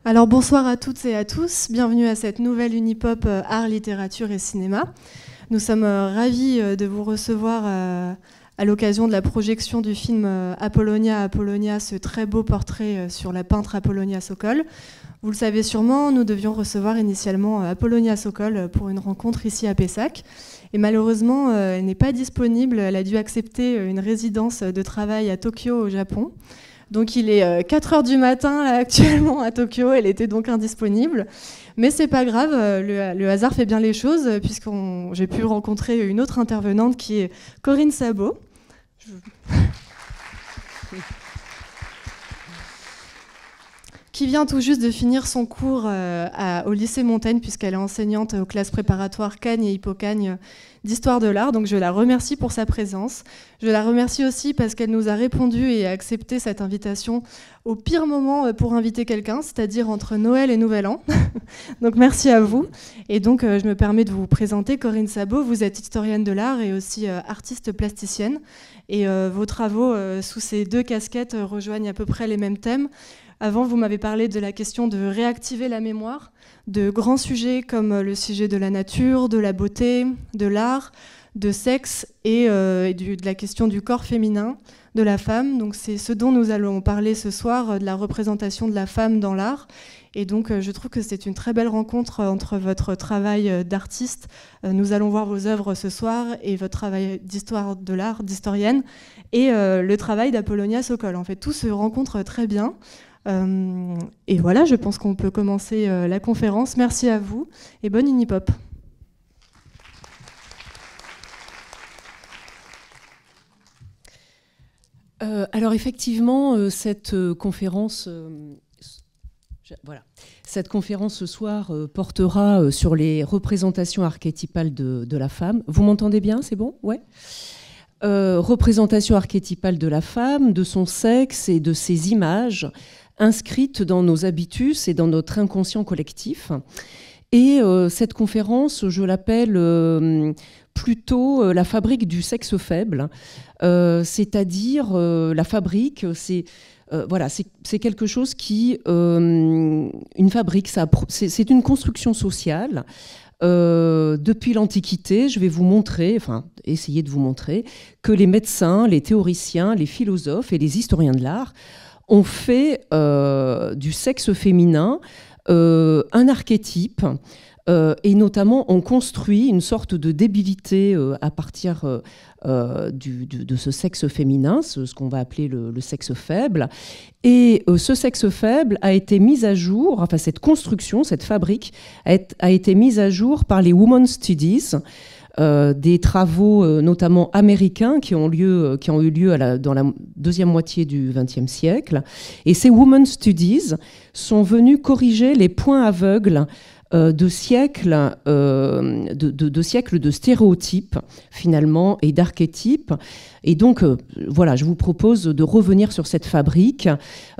Alors bonsoir à toutes et à tous, bienvenue à cette nouvelle Unipop Art, Littérature et Cinéma. Nous sommes ravis de vous recevoir à l'occasion de la projection du film Apollonia, Apollonia, ce très beau portrait sur la peintre Apollonia Sokol. Vous le savez sûrement, nous devions recevoir initialement Apollonia Sokol pour une rencontre ici à Pessac. Et malheureusement, elle n'est pas disponible, elle a dû accepter une résidence de travail à Tokyo au Japon. Donc il est 4h du matin là, actuellement à Tokyo, elle était donc indisponible. Mais c'est pas grave, le hasard fait bien les choses, puisque j'ai pu rencontrer une autre intervenante qui est Corinne Sabot. Qui vient tout juste de finir son cours au lycée Montaigne, puisqu'elle est enseignante aux classes préparatoires Cagne et Hippocagne d'histoire de l'art. Donc je la remercie pour sa présence. Je la remercie aussi parce qu'elle nous a répondu et a accepté cette invitation au pire moment pour inviter quelqu'un, c'est-à-dire entre Noël et Nouvel An. Donc merci à vous. Et donc je me permets de vous présenter Corinne Sabot. Vous êtes historienne de l'art et aussi artiste plasticienne. Et vos travaux sous ces deux casquettes rejoignent à peu près les mêmes thèmes. Avant, vous m'avez parlé de la question de réactiver la mémoire, de grands sujets comme le sujet de la nature, de la beauté, de l'art, de sexe et de la question du corps féminin, de la femme. Donc c'est ce dont nous allons parler ce soir, de la représentation de la femme dans l'art. Et donc je trouve que c'est une très belle rencontre entre votre travail d'artiste, nous allons voir vos œuvres ce soir, et votre travail d'histoire de l'art, d'historienne, et le travail d'Apollonia Sokol. En fait, tout se rencontre très bien. Et voilà, je pense qu'on peut commencer la conférence. Merci à vous et bonne Unipop. Alors effectivement, cette conférence ce soir portera sur les représentations archétypales de la femme. Vous m'entendez bien, c'est bon? Ouais. Représentation archétypale de la femme, de son sexe et de ses images inscrites dans nos habitus et dans notre inconscient collectif. Et cette conférence, je l'appelle plutôt la fabrique du sexe faible, c'est-à-dire la fabrique, c'est quelque chose qui... une fabrique, c'est une construction sociale. Depuis l'Antiquité, je vais vous montrer, essayer de vous montrer, que les médecins, les théoriciens, les philosophes et les historiens de l'art ont fait du sexe féminin un archétype, et notamment ont construit une sorte de débilité à partir de ce sexe féminin, ce qu'on va appeler le sexe faible. Et ce sexe faible a été mis à jour, cette construction, cette fabrique, a été mise à jour par les Women's Studies, des travaux notamment américains qui ont eu lieu dans la deuxième moitié du XXe siècle. Et ces Women's Studies sont venus corriger les points aveugles de siècles de stéréotypes, finalement, et d'archétypes. Et donc, je vous propose de revenir sur cette fabrique.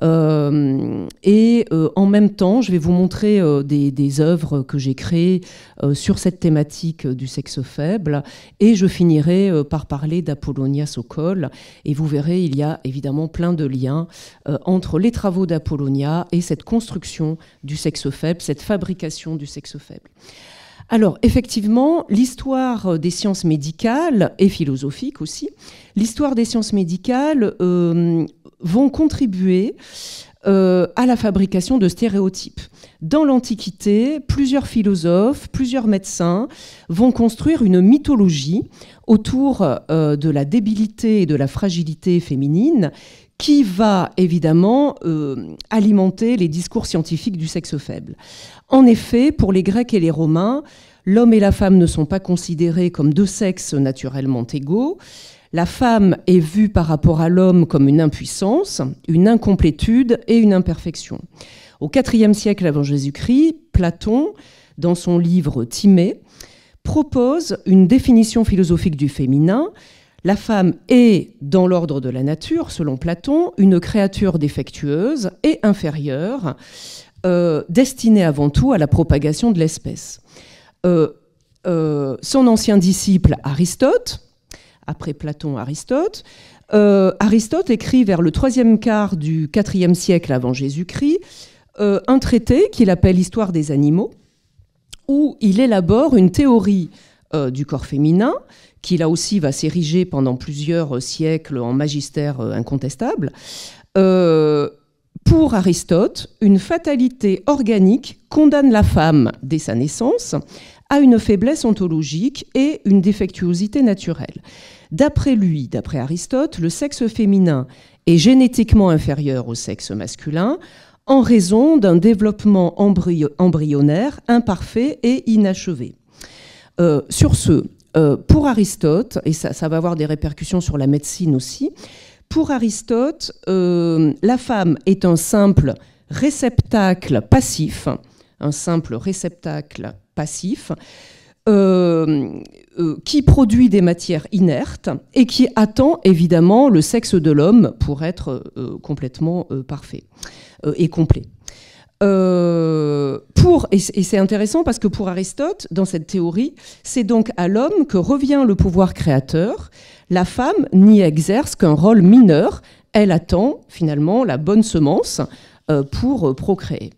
Et en même temps, je vais vous montrer des œuvres que j'ai créées sur cette thématique du sexe faible. Et je finirai par parler d'Apollonia Sokol. Et vous verrez, il y a évidemment plein de liens entre les travaux d'Apollonia et cette construction du sexe faible, cette fabrication du sexe faible. Alors, effectivement, l'histoire des sciences médicales et philosophiques aussi, l'histoire des sciences médicales vont contribuer à la fabrication de stéréotypes. Dans l'Antiquité, plusieurs philosophes, plusieurs médecins vont construire une mythologie autour de la débilité et de la fragilité féminine qui va évidemment alimenter les discours scientifiques du sexe faible. En effet, pour les Grecs et les Romains, l'homme et la femme ne sont pas considérés comme deux sexes naturellement égaux. La femme est vue par rapport à l'homme comme une impuissance, une incomplétude et une imperfection. Au IVe siècle avant Jésus-Christ, Platon, dans son livre Timée, propose une définition philosophique du féminin. La femme est, dans l'ordre de la nature, selon Platon, une créature défectueuse et inférieure, destinée avant tout à la propagation de l'espèce. Son ancien disciple Aristote, après Platon, Aristote écrit vers le troisième quart du IVe siècle avant Jésus-Christ un traité qu'il appelle Histoire des animaux, où il élabore une théorie du corps féminin, qui là aussi va s'ériger pendant plusieurs siècles en magistère incontestable. Pour Aristote, une fatalité organique condamne la femme dès sa naissance à une faiblesse ontologique et une défectuosité naturelle. D'après lui, d'après Aristote, le sexe féminin est génétiquement inférieur au sexe masculin en raison d'un développement embryonnaire imparfait et inachevé. Sur ce, pour Aristote, et ça va avoir des répercussions sur la médecine aussi, pour Aristote, la femme est un simple réceptacle passif, qui produit des matières inertes et qui attend évidemment le sexe de l'homme pour être complètement parfait et complet. Et c'est intéressant parce que pour Aristote, dans cette théorie, c'est donc à l'homme que revient le pouvoir créateur. La femme n'y exerce qu'un rôle mineur. Elle attend finalement la bonne semence pour procréer.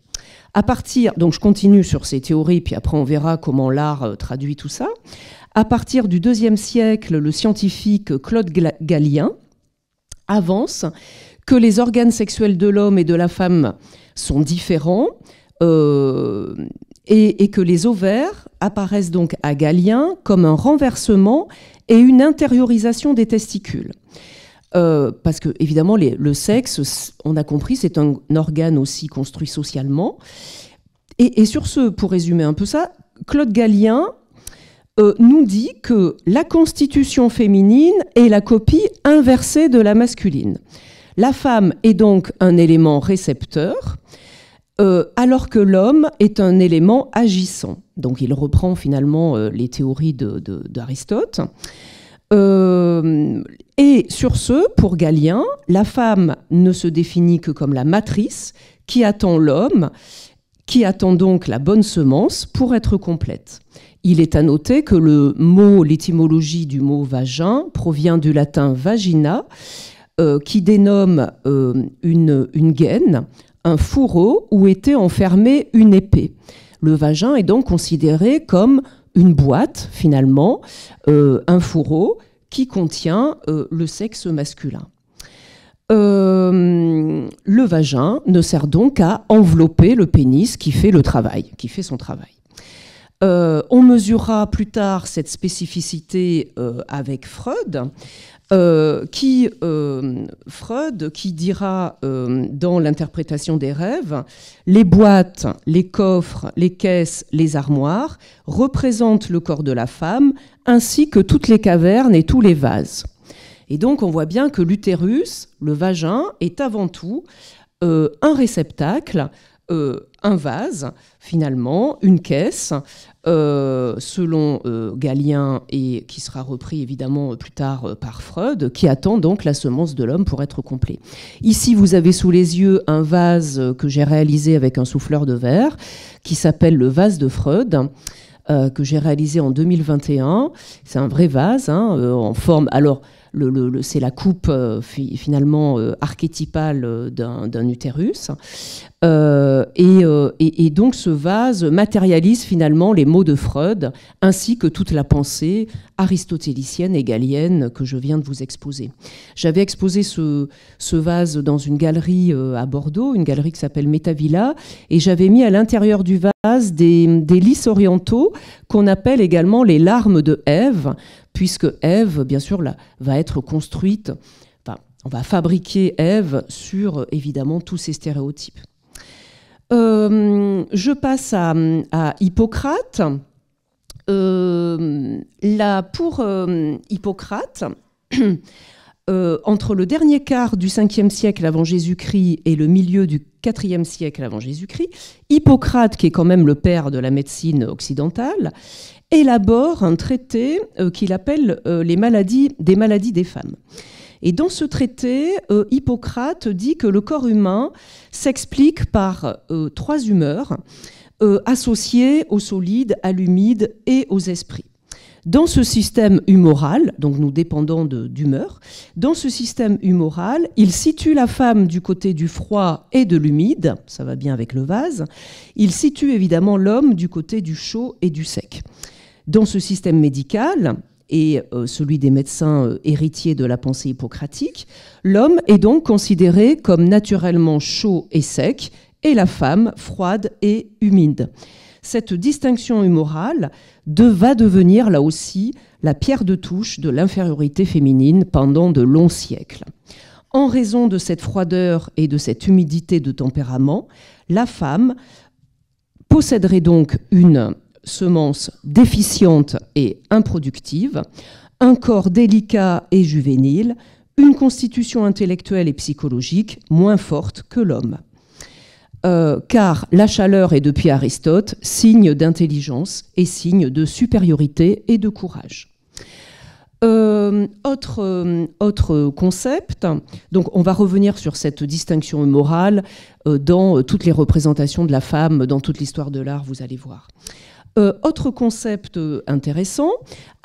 Donc je continue sur ces théories, puis après on verra comment l'art traduit tout ça. À partir du IIe siècle, le scientifique Claude Gallien avance que les organes sexuels de l'homme et de la femme sont différents et que les ovaires apparaissent donc à Gallien comme un renversement et une intériorisation des testicules. Parce que, évidemment, le sexe, on a compris, c'est un organe aussi construit socialement. Et sur ce, pour résumer un peu ça, Claude Gallien nous dit que la constitution féminine est la copie inversée de la masculine. La femme est donc un élément récepteur, alors que l'homme est un élément agissant. Donc il reprend finalement les théories d'Aristote. Et sur ce, pour Gallien, la femme ne se définit que comme la matrice qui attend l'homme, qui attend donc la bonne semence pour être complète. Il est à noter que l'étymologie du mot vagin provient du latin vagina, qui dénomme une gaine, un fourreau où était enfermée une épée. Le vagin est donc considéré comme une boîte, finalement, un fourreau qui contient le sexe masculin. Le vagin ne sert donc qu'à envelopper le pénis qui fait son travail. On mesurera plus tard cette spécificité avec Freud, qui dira dans l'interprétation des rêves, les boîtes, les coffres, les caisses, les armoires représentent le corps de la femme ainsi que toutes les cavernes et tous les vases. Et donc on voit bien que l'utérus, le vagin, est avant tout un réceptacle, un vase, finalement, une caisse, selon Gallien, et qui sera repris évidemment plus tard par Freud, qui attend donc la semence de l'homme pour être complet. Ici, vous avez sous les yeux un vase que j'ai réalisé avec un souffleur de verre, qui s'appelle le vase de Freud, que j'ai réalisé en 2021. C'est un vrai vase, en forme... Alors, c'est la coupe finalement archétypale d'un utérus. Et donc ce vase matérialise finalement les mots de Freud ainsi que toute la pensée aristotélicienne et gallienne que je viens de vous exposer. J'avais exposé ce vase dans une galerie à Bordeaux, une galerie qui s'appelle Metavilla, et j'avais mis à l'intérieur du vase des lys orientaux qu'on appelle également les larmes de Ève, puisque Ève, bien sûr, là, va être construite, on va fabriquer Ève sur, évidemment, tous ces stéréotypes. Je passe à Hippocrate. Pour Hippocrate, entre le dernier quart du 5e siècle avant Jésus-Christ et le milieu du 4e siècle avant Jésus-Christ, Hippocrate, qui est quand même le père de la médecine occidentale, élabore un traité qu'il appelle des maladies des femmes. Et dans ce traité, Hippocrate dit que le corps humain s'explique par 3 humeurs associées au solide, à l'humide et aux esprits. Dans ce système humoral, donc nous dépendons d'humeur, dans ce système humoral, il situe la femme du côté du froid et de l'humide, ça va bien avec le vase, il situe évidemment l'homme du côté du chaud et du sec. Dans ce système médical, et celui des médecins héritiers de la pensée hippocratique, l'homme est donc considéré comme naturellement chaud et sec, et la femme froide et humide. Cette distinction humorale va devenir là aussi la pierre de touche de l'infériorité féminine pendant de longs siècles. En raison de cette froideur et de cette humidité de tempérament, la femme posséderait donc une semence déficiente et improductive, un corps délicat et juvénile, une constitution intellectuelle et psychologique moins forte que l'homme. Car la chaleur est, depuis Aristote, signe d'intelligence et signe de supériorité et de courage. Autre concept, donc on va revenir sur cette distinction morale dans toutes les représentations de la femme, dans toute l'histoire de l'art, vous allez voir. Autre concept intéressant,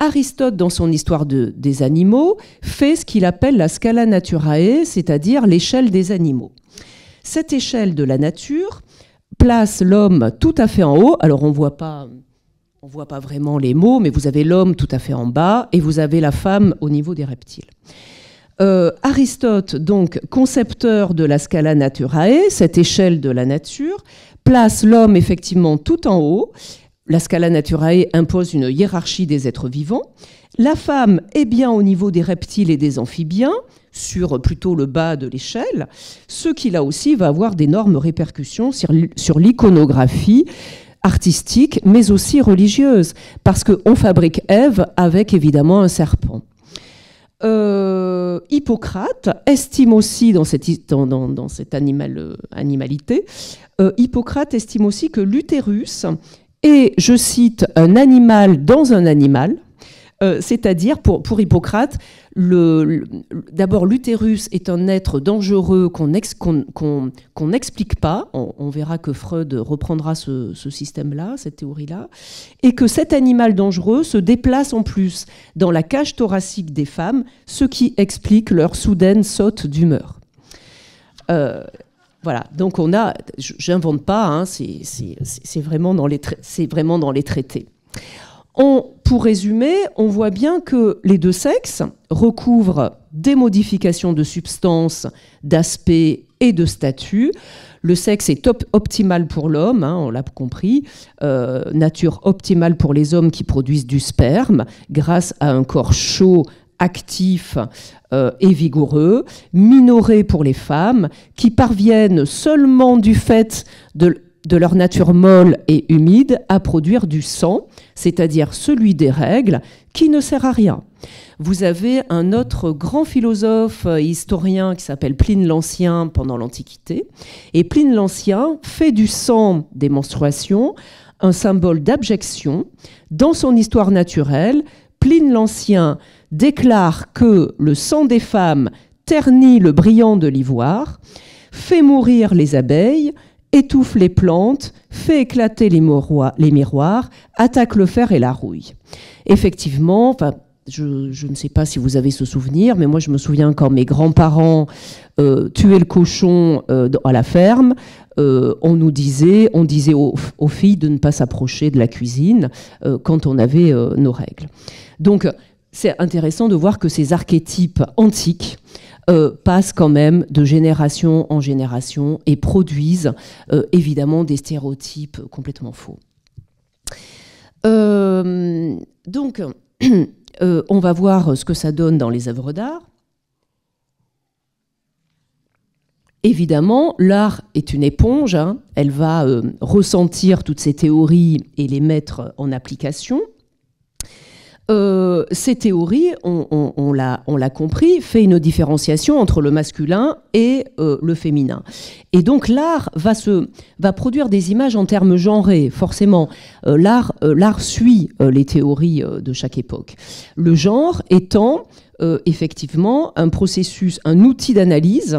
Aristote, dans son histoire des animaux, fait ce qu'il appelle la scala naturae, c'est-à-dire l'échelle des animaux. Cette échelle de la nature place l'homme tout à fait en haut. Alors on voit pas vraiment les mots, mais vous avez l'homme tout à fait en bas et vous avez la femme au niveau des reptiles. Aristote, donc concepteur de la scala naturae, cette échelle de la nature, place l'homme effectivement tout en haut. La scala naturae impose une hiérarchie des êtres vivants. La femme est bien au niveau des reptiles et des amphibiens, sur plutôt le bas de l'échelle, ce qui là aussi va avoir d'énormes répercussions sur l'iconographie artistique, mais aussi religieuse, parce qu'on fabrique Ève avec évidemment un serpent. Hippocrate estime aussi, dans cette animalité, Hippocrate estime aussi que l'utérus est, je cite, un animal dans un animal, c'est-à-dire, pour Hippocrate, d'abord l'utérus est un être dangereux qu'on n'explique pas, on verra que Freud reprendra ce système-là, cette théorie-là, et que cet animal dangereux se déplace en plus dans la cage thoracique des femmes, ce qui explique leur soudaine saute d'humeur. Voilà, donc j'invente pas, hein, c'est vraiment dans les traités. Pour résumer, on voit bien que les deux sexes recouvrent des modifications de substance, d'aspect et de statut. Le sexe est optimal pour l'homme, hein, on l'a compris, nature optimale pour les hommes qui produisent du sperme grâce à un corps chaud, actif et vigoureux, minoré pour les femmes qui parviennent seulement du fait de leur nature molle et humide à produire du sang, c'est-à-dire celui des règles, qui ne sert à rien. Vous avez un autre grand philosophe et historien qui s'appelle Pline l'Ancien pendant l'Antiquité, et Pline l'Ancien fait du sang des menstruations un symbole d'abjection. Dans son histoire naturelle, Pline l'Ancien déclare que le sang des femmes ternit le brillant de l'ivoire, fait mourir les abeilles, étouffe les plantes, fait éclater les miroirs, attaque le fer et la rouille. Effectivement, je ne sais pas si vous avez ce souvenir, mais moi je me souviens quand mes grands-parents tuaient le cochon à la ferme, on disait aux filles de ne pas s'approcher de la cuisine quand on avait nos règles. Donc c'est intéressant de voir que ces archétypes antiques passent quand même de génération en génération et produisent évidemment des stéréotypes complètement faux. Donc, on va voir ce que ça donne dans les œuvres d'art. Évidemment, l'art est une éponge, hein. Elle va ressentir toutes ces théories et les mettre en application. Ces théories, on l'a compris, fait une différenciation entre le masculin et le féminin. Et donc l'art va produire des images en termes genrés, forcément. L'art suit les théories de chaque époque. Le genre étant effectivement un processus, un outil d'analyse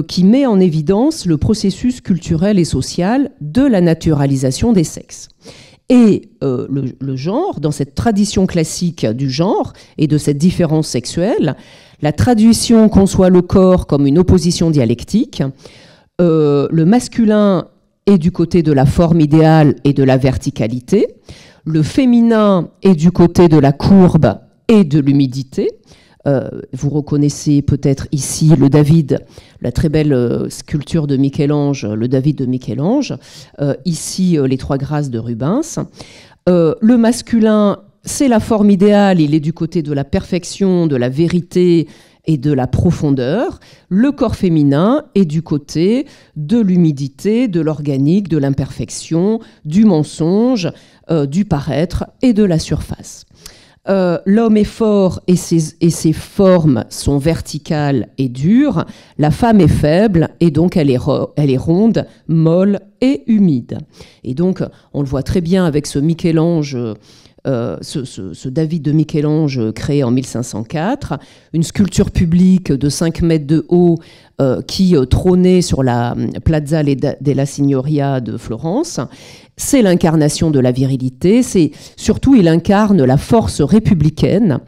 qui met en évidence le processus culturel et social de la naturalisation des sexes. Et le genre, dans cette tradition classique du genre et de cette différence sexuelle, la tradition conçoit le corps comme une opposition dialectique. Le masculin est du côté de la forme idéale et de la verticalité. Le féminin est du côté de la courbe et de l'humidité. Vous reconnaissez peut-être ici le David, la très belle sculpture de Michel-Ange, le David de Michel-Ange. Ici, les trois grâces de Rubens. Le masculin, c'est la forme idéale, il est du côté de la perfection, de la vérité et de la profondeur. Le corps féminin est du côté de l'humidité, de l'organique, de l'imperfection, du mensonge, du paraître et de la surface. L'homme est fort et ses formes sont verticales et dures. La femme est faible et donc elle est ronde, molle et humide. Et donc on le voit très bien avec ce Michel-Ange, ce David de Michel-Ange créé en 1504, une sculpture publique de 5 mètres de haut qui trônait sur la Piazza della Signoria de Florence. C'est l'incarnation de la virilité, surtout il incarne la force républicaine.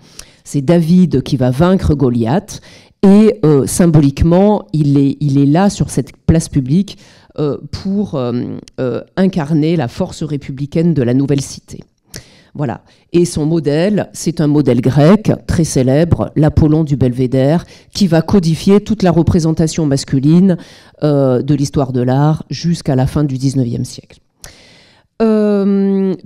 C'est David qui va vaincre Goliath et symboliquement il est là sur cette place publique pour incarner la force républicaine de la nouvelle cité. Voilà. Et son modèle, c'est un modèle grec très célèbre, l'Apollon du Belvédère, qui va codifier toute la représentation masculine de l'histoire de l'art jusqu'à la fin du XIXe siècle.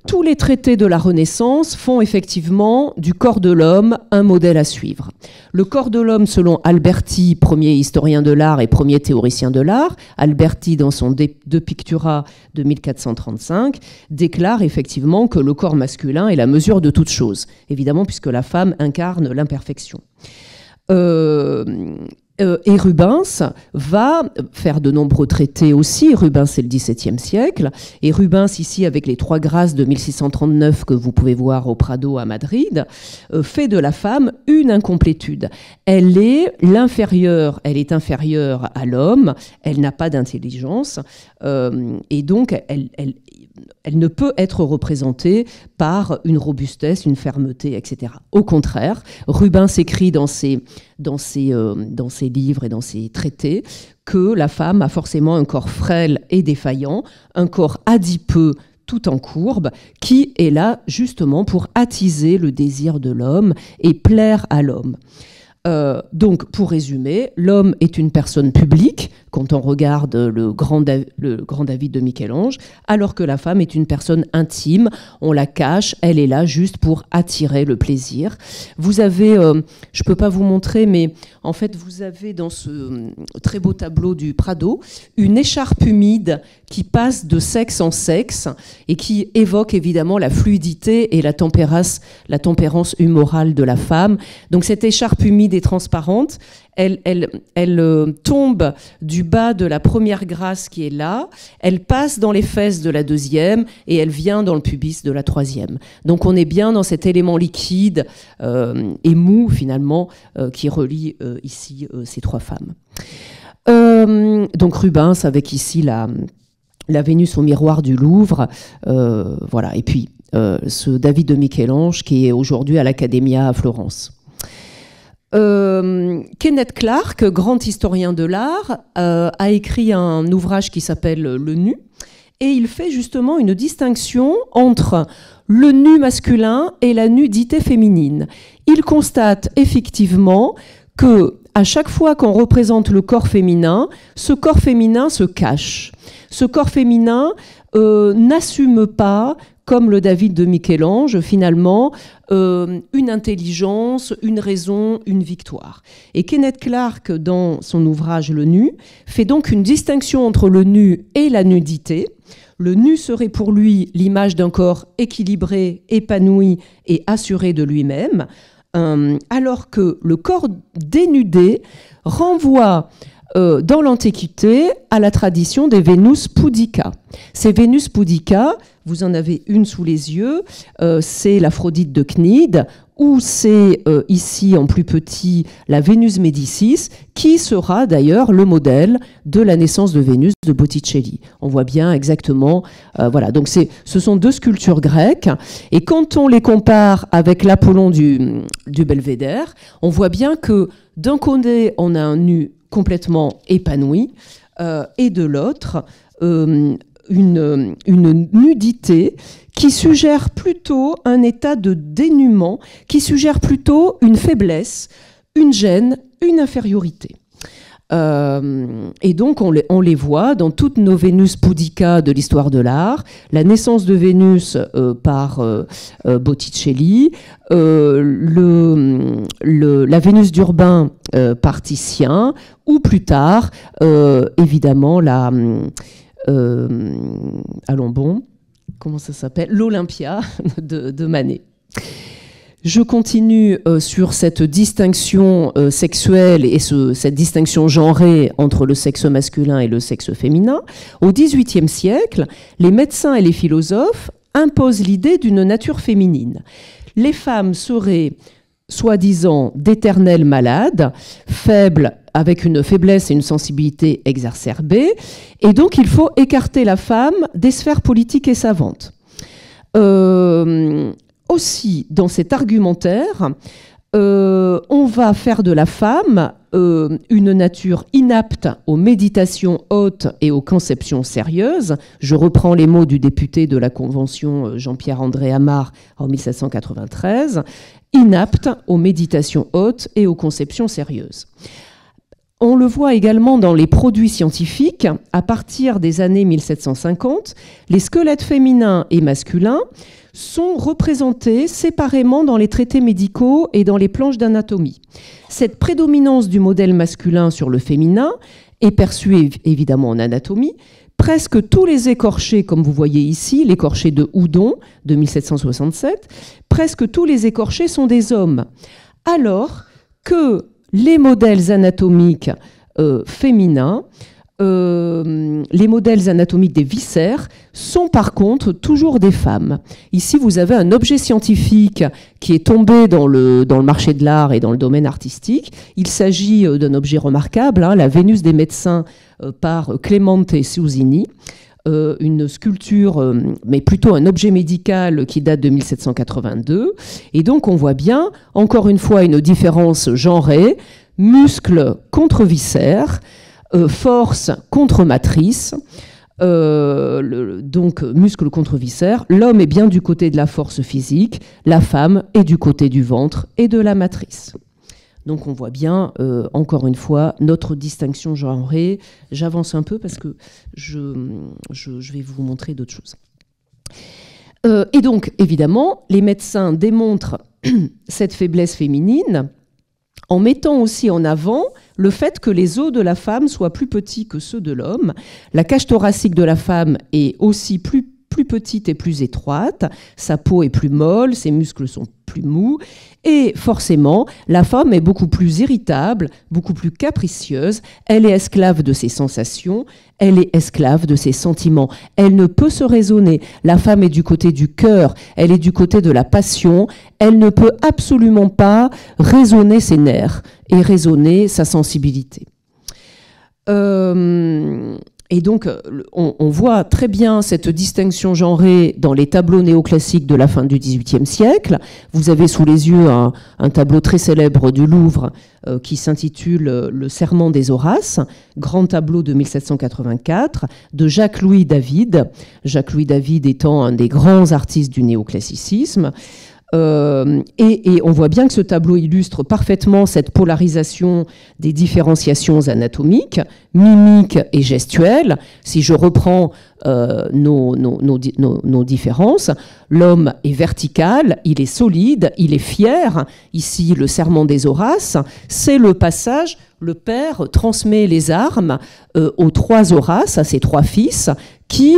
Tous les traités de la Renaissance font effectivement du corps de l'homme un modèle à suivre. Le corps de l'homme, selon Alberti, premier historien de l'art et premier théoricien de l'art, Alberti, dans son De Pictura de 1435, déclare effectivement que le corps masculin est la mesure de toute chose, évidemment puisque la femme incarne l'imperfection. Et Rubens va faire de nombreux traités aussi. Rubens, c'est le XVIIe siècle. Et Rubens, ici, avec les trois grâces de 1639 que vous pouvez voir au Prado à Madrid, fait de la femme une incomplétude. Elle est l'inférieure, elle est inférieure à l'homme, elle n'a pas d'intelligence, et donc elle ne peut être représentée par une robustesse, une fermeté, etc. Au contraire, Rubens écrit dans ses livres et dans ses traités que la femme a forcément un corps frêle et défaillant, un corps adipeux tout en courbe, qui est là justement pour attiser le désir de l'homme et plaire à l'homme. Donc, pour résumer, l'homme est une personne publique quand on regarde le grand David de Michel-Ange, alors que la femme est une personne intime, on la cache, elle est là juste pour attirer le plaisir. Vous avez, je ne peux pas vous montrer, mais en fait, vous avez dans ce très beau tableau du Prado, une écharpe humide qui passe de sexe en sexe et qui évoque évidemment la fluidité et la tempérance humorale de la femme. Donc cette écharpe humide et transparente, elle tombe du bas de la première grâce qui est là, elle passe dans les fesses de la deuxième et elle vient dans le pubis de la troisième. Donc on est bien dans cet élément liquide et mou finalement qui relie ici ces trois femmes. Donc Rubens avec ici la Vénus au miroir du Louvre, voilà. Et puis ce David de Michel-Ange qui est aujourd'hui à l'Accademia à Florence. Kenneth Clark, grand historien de l'art, a écrit un ouvrage qui s'appelle Le Nu, et il fait justement une distinction entre le nu masculin et la nudité féminine. Il constate effectivement que à chaque fois qu'on représente le corps féminin, ce corps féminin se cache. Ce corps féminin n'assume pas, comme le David de Michel-Ange, finalement, une intelligence, une raison, une victoire. Et Kenneth Clark, dans son ouvrage Le Nu, fait donc une distinction entre le nu et la nudité. Le nu serait pour lui l'image d'un corps équilibré, épanoui et assuré de lui-même, alors que le corps dénudé renvoie dans l'Antiquité à la tradition des Vénus Pudica. Ces Vénus Pudica, vous en avez une sous les yeux, c'est l'Aphrodite de Cnide où c'est ici en plus petit la Vénus Médicis, qui sera d'ailleurs le modèle de la naissance de Vénus de Botticelli. On voit bien exactement, voilà, donc ce sont deux sculptures grecques, et quand on les compare avec l'Apollon du Belvédère, on voit bien que d'un côté, on a un nu complètement épanoui, et de l'autre, une nudité qui suggère plutôt un état de dénuement, qui suggère plutôt une faiblesse, une gêne, une infériorité. Et donc on les voit dans toutes nos Vénus Pudica de l'histoire de l'art, la naissance de Vénus par Botticelli, la Vénus d'Urbain par Titien, ou plus tard, évidemment, allons bon, comment ça s'appelle, l'Olympia de Manet. Je continue sur cette distinction sexuelle et cette distinction genrée entre le sexe masculin et le sexe féminin. Au XVIIIe siècle, les médecins et les philosophes imposent l'idée d'une nature féminine. Les femmes seraient, soi-disant, d'éternelles malades, faibles, avec une faiblesse et une sensibilité exacerbées, et donc il faut écarter la femme des sphères politiques et savantes. Aussi, dans cet argumentaire, on va faire de la femme une nature inapte aux méditations hautes et aux conceptions sérieuses. Je reprends les mots du député de la Convention Jean-Pierre-André Amar en 1793, inapte aux méditations hautes et aux conceptions sérieuses. On le voit également dans les produits scientifiques. À partir des années 1750, les squelettes féminins et masculins sont représentés séparément dans les traités médicaux et dans les planches d'anatomie. Cette prédominance du modèle masculin sur le féminin est perçue évidemment en anatomie. Presque tous les écorchés, comme vous voyez ici, l'écorché de Houdon de 1767, presque tous les écorchés sont des hommes, alors que les modèles anatomiques féminins, les modèles anatomiques des viscères sont par contre toujours des femmes. Ici, vous avez un objet scientifique qui est tombé dans le marché de l'art et dans le domaine artistique. Il s'agit d'un objet remarquable, la Vénus des médecins par Clemente Susini. Une sculpture, mais plutôt un objet médical qui date de 1782. Et donc on voit bien, encore une fois, une différence genrée, muscle contre viscère, force contre matrice, donc muscle contre viscère. L'homme est bien du côté de la force physique, la femme est du côté du ventre et de la matrice. Donc on voit bien, encore une fois, notre distinction genrée. J'avance un peu parce que je vais vous montrer d'autres choses. Et donc, évidemment, les médecins démontrent cette faiblesse féminine en mettant aussi en avant le fait que les os de la femme soient plus petits que ceux de l'homme. La cage thoracique de la femme est aussi plus petite et plus étroite, sa peau est plus molle, ses muscles sont plus mous, et forcément, la femme est beaucoup plus irritable, beaucoup plus capricieuse, elle est esclave de ses sensations, elle est esclave de ses sentiments, elle ne peut se raisonner, la femme est du côté du cœur, elle est du côté de la passion, elle ne peut absolument pas raisonner ses nerfs et raisonner sa sensibilité. Et donc, on voit très bien cette distinction genrée dans les tableaux néoclassiques de la fin du XVIIIe siècle. Vous avez sous les yeux un tableau très célèbre du Louvre qui s'intitule « Le serment des Horaces », grand tableau de 1784, de Jacques-Louis David. Jacques-Louis David étant un des grands artistes du néoclassicisme. Et on voit bien que ce tableau illustre parfaitement cette polarisation des différenciations anatomiques, mimiques et gestuelles. Si je reprends nos différences, l'homme est vertical, il est solide, il est fier. Ici, le serment des Horaces, c'est le passage. Le père transmet les armes aux trois Horaces, à ses trois fils, qui,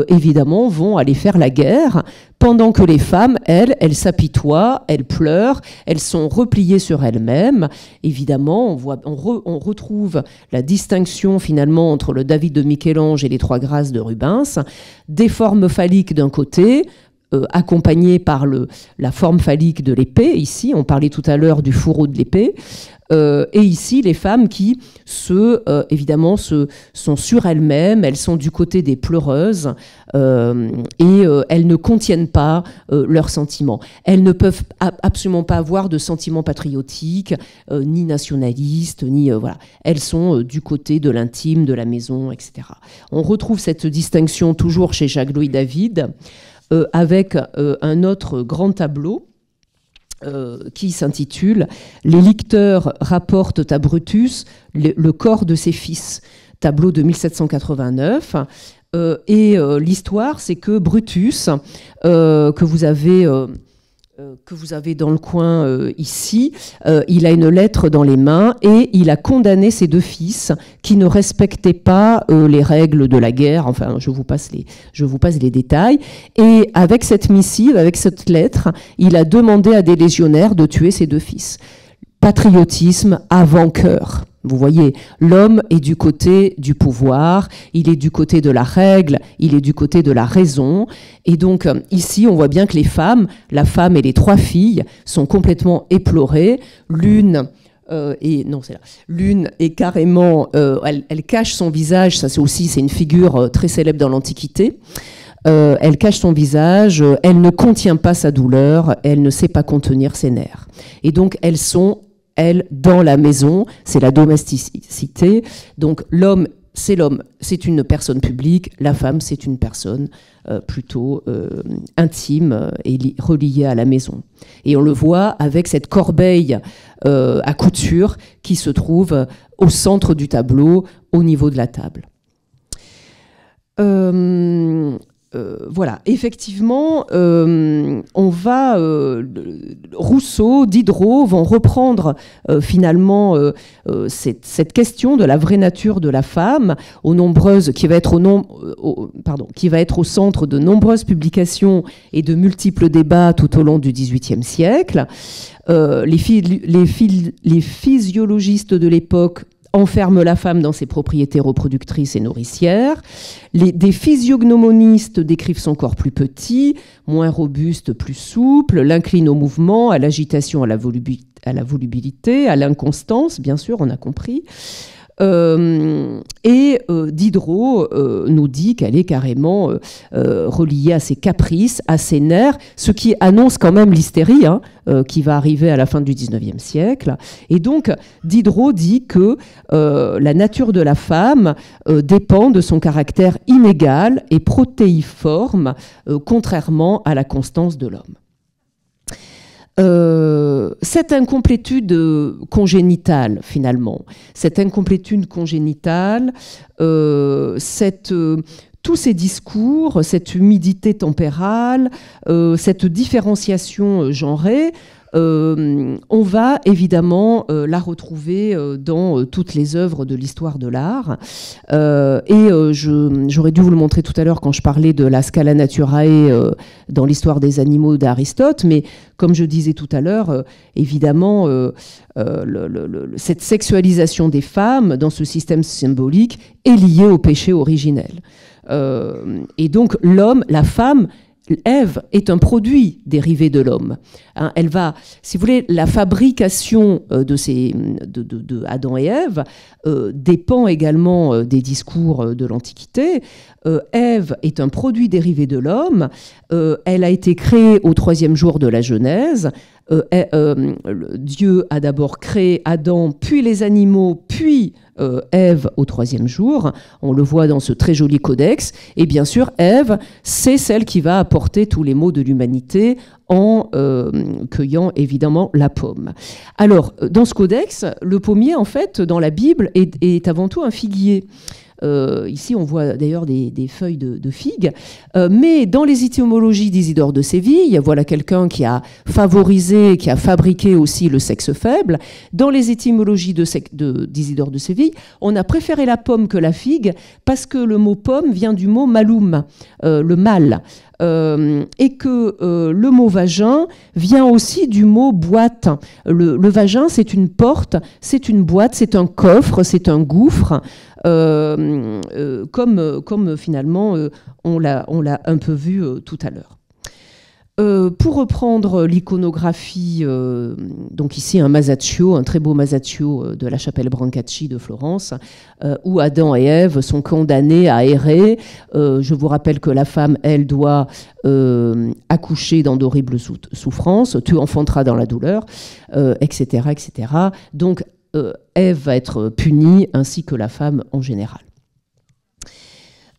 évidemment, vont aller faire la guerre, pendant que les femmes, elles s'apitoient, elles pleurent, elles sont repliées sur elles-mêmes. Évidemment, on retrouve la distinction, finalement, entre le David de Michel-Ange et les trois Grâces de Rubens, des formes phalliques d'un côté, accompagnées par la forme phallique de l'épée. Ici, on parlait tout à l'heure du fourreau de l'épée. Et ici, les femmes qui, évidemment, sont sur elles-mêmes, elles sont du côté des pleureuses et elles ne contiennent pas leurs sentiments. Elles ne peuvent absolument pas avoir de sentiments patriotiques, ni nationalistes, ni... voilà. Elles sont du côté de l'intime, de la maison, etc. On retrouve cette distinction toujours chez Jacques-Louis David avec un autre grand tableau qui s'intitule « Les licteurs rapportent à Brutus le corps de ses fils », tableau de 1789. L'histoire, c'est que Brutus, que vous avez dans le coin ici, il a une lettre dans les mains et il a condamné ses 2 fils qui ne respectaient pas les règles de la guerre. Enfin, je vous passe les détails. Et avec cette missive, avec cette lettre, il a demandé à des légionnaires de tuer ses 2 fils. Patriotisme avant cœur. Vous voyez, l'homme est du côté du pouvoir, il est du côté de la règle, il est du côté de la raison. Et donc, ici, on voit bien que la femme et les 3 filles sont complètement éplorées. L'une est carrément... elle cache son visage, ça c'est une figure très célèbre dans l'Antiquité. Elle cache son visage, elle ne contient pas sa douleur, elle ne sait pas contenir ses nerfs. Et donc, elles sont... dans la maison, c'est la domesticité. Donc l'homme, c'est une personne publique, la femme, c'est une personne plutôt intime et reliée à la maison. Et on le voit avec cette corbeille à couture qui se trouve au centre du tableau, au niveau de la table. Voilà, effectivement, Rousseau, Diderot vont reprendre finalement cette question de la vraie nature de la femme, qui va être au centre de nombreuses publications et de multiples débats tout au long du XVIIIe siècle. Les physiologistes de l'époque enferme la femme dans ses propriétés reproductrices et nourricières. Des physiognomonistes décrivent son corps plus petit, moins robuste, plus souple, l'incline au mouvement, à l'agitation, à la volubilité, à l'inconstance, bien sûr, on a compris. Diderot nous dit qu'elle est carrément reliée à ses caprices, à ses nerfs, ce qui annonce quand même l'hystérie qui va arriver à la fin du XIXe siècle. Et donc, Diderot dit que la nature de la femme dépend de son caractère inégal et protéiforme, contrairement à la constance de l'homme. Cette incomplétude congénitale, finalement, tous ces discours, cette humidité tempérale, cette différenciation genrée, on va évidemment la retrouver dans toutes les œuvres de l'histoire de l'art. J'aurais dû vous le montrer tout à l'heure quand je parlais de la Scala Naturae dans l'histoire des animaux d'Aristote, mais comme je disais tout à l'heure, évidemment, cette sexualisation des femmes dans ce système symbolique est liée au péché originel. Et donc la femme, Ève est un produit dérivé de l'homme. Elle va, si vous voulez, la fabrication de Adam et Ève dépend également des discours de l'Antiquité. Ève est un produit dérivé de l'homme. Elle a été créée au 3e jour de la Genèse. Dieu a d'abord créé Adam, puis les animaux, puis Ève au 3e jour. On le voit dans ce très joli codex. Et bien sûr, Ève, c'est celle qui va apporter tous les maux de l'humanité en cueillant évidemment la pomme. Alors, dans ce codex, le pommier, en fait, dans la Bible, est avant tout un figuier. Ici, on voit d'ailleurs des feuilles de figues. Mais dans les étymologies d'Isidore de Séville, voilà quelqu'un qui a favorisé, qui a fabriqué aussi le sexe faible. Dans les étymologies d'Isidore de Séville, on a préféré la pomme que la figue parce que le mot pomme vient du mot malum, le mâle. Et que le mot vagin vient aussi du mot boîte. Le vagin, c'est une porte, c'est une boîte, c'est un coffre, c'est un gouffre, comme finalement on l'a un peu vu tout à l'heure. Pour reprendre l'iconographie, donc ici un Masaccio, un très beau Masaccio de la chapelle Brancacci de Florence, où Adam et Ève sont condamnés à errer. Je vous rappelle que la femme, elle, doit accoucher dans d'horribles souffrances, tu enfanteras dans la douleur, etc., etc. Donc Ève va être punie, ainsi que la femme en général.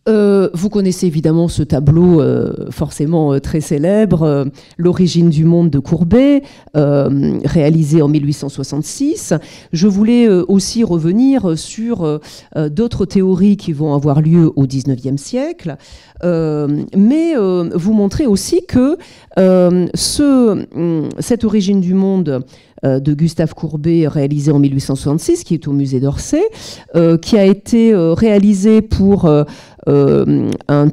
Vous connaissez évidemment ce tableau forcément très célèbre, L'origine du monde de Courbet, réalisé en 1866. Je voulais aussi revenir sur d'autres théories qui vont avoir lieu au XIXe siècle, mais vous montrer aussi que cette origine du monde de Gustave Courbet, réalisé en 1866, qui est au musée d'Orsay, qui a été réalisé pour un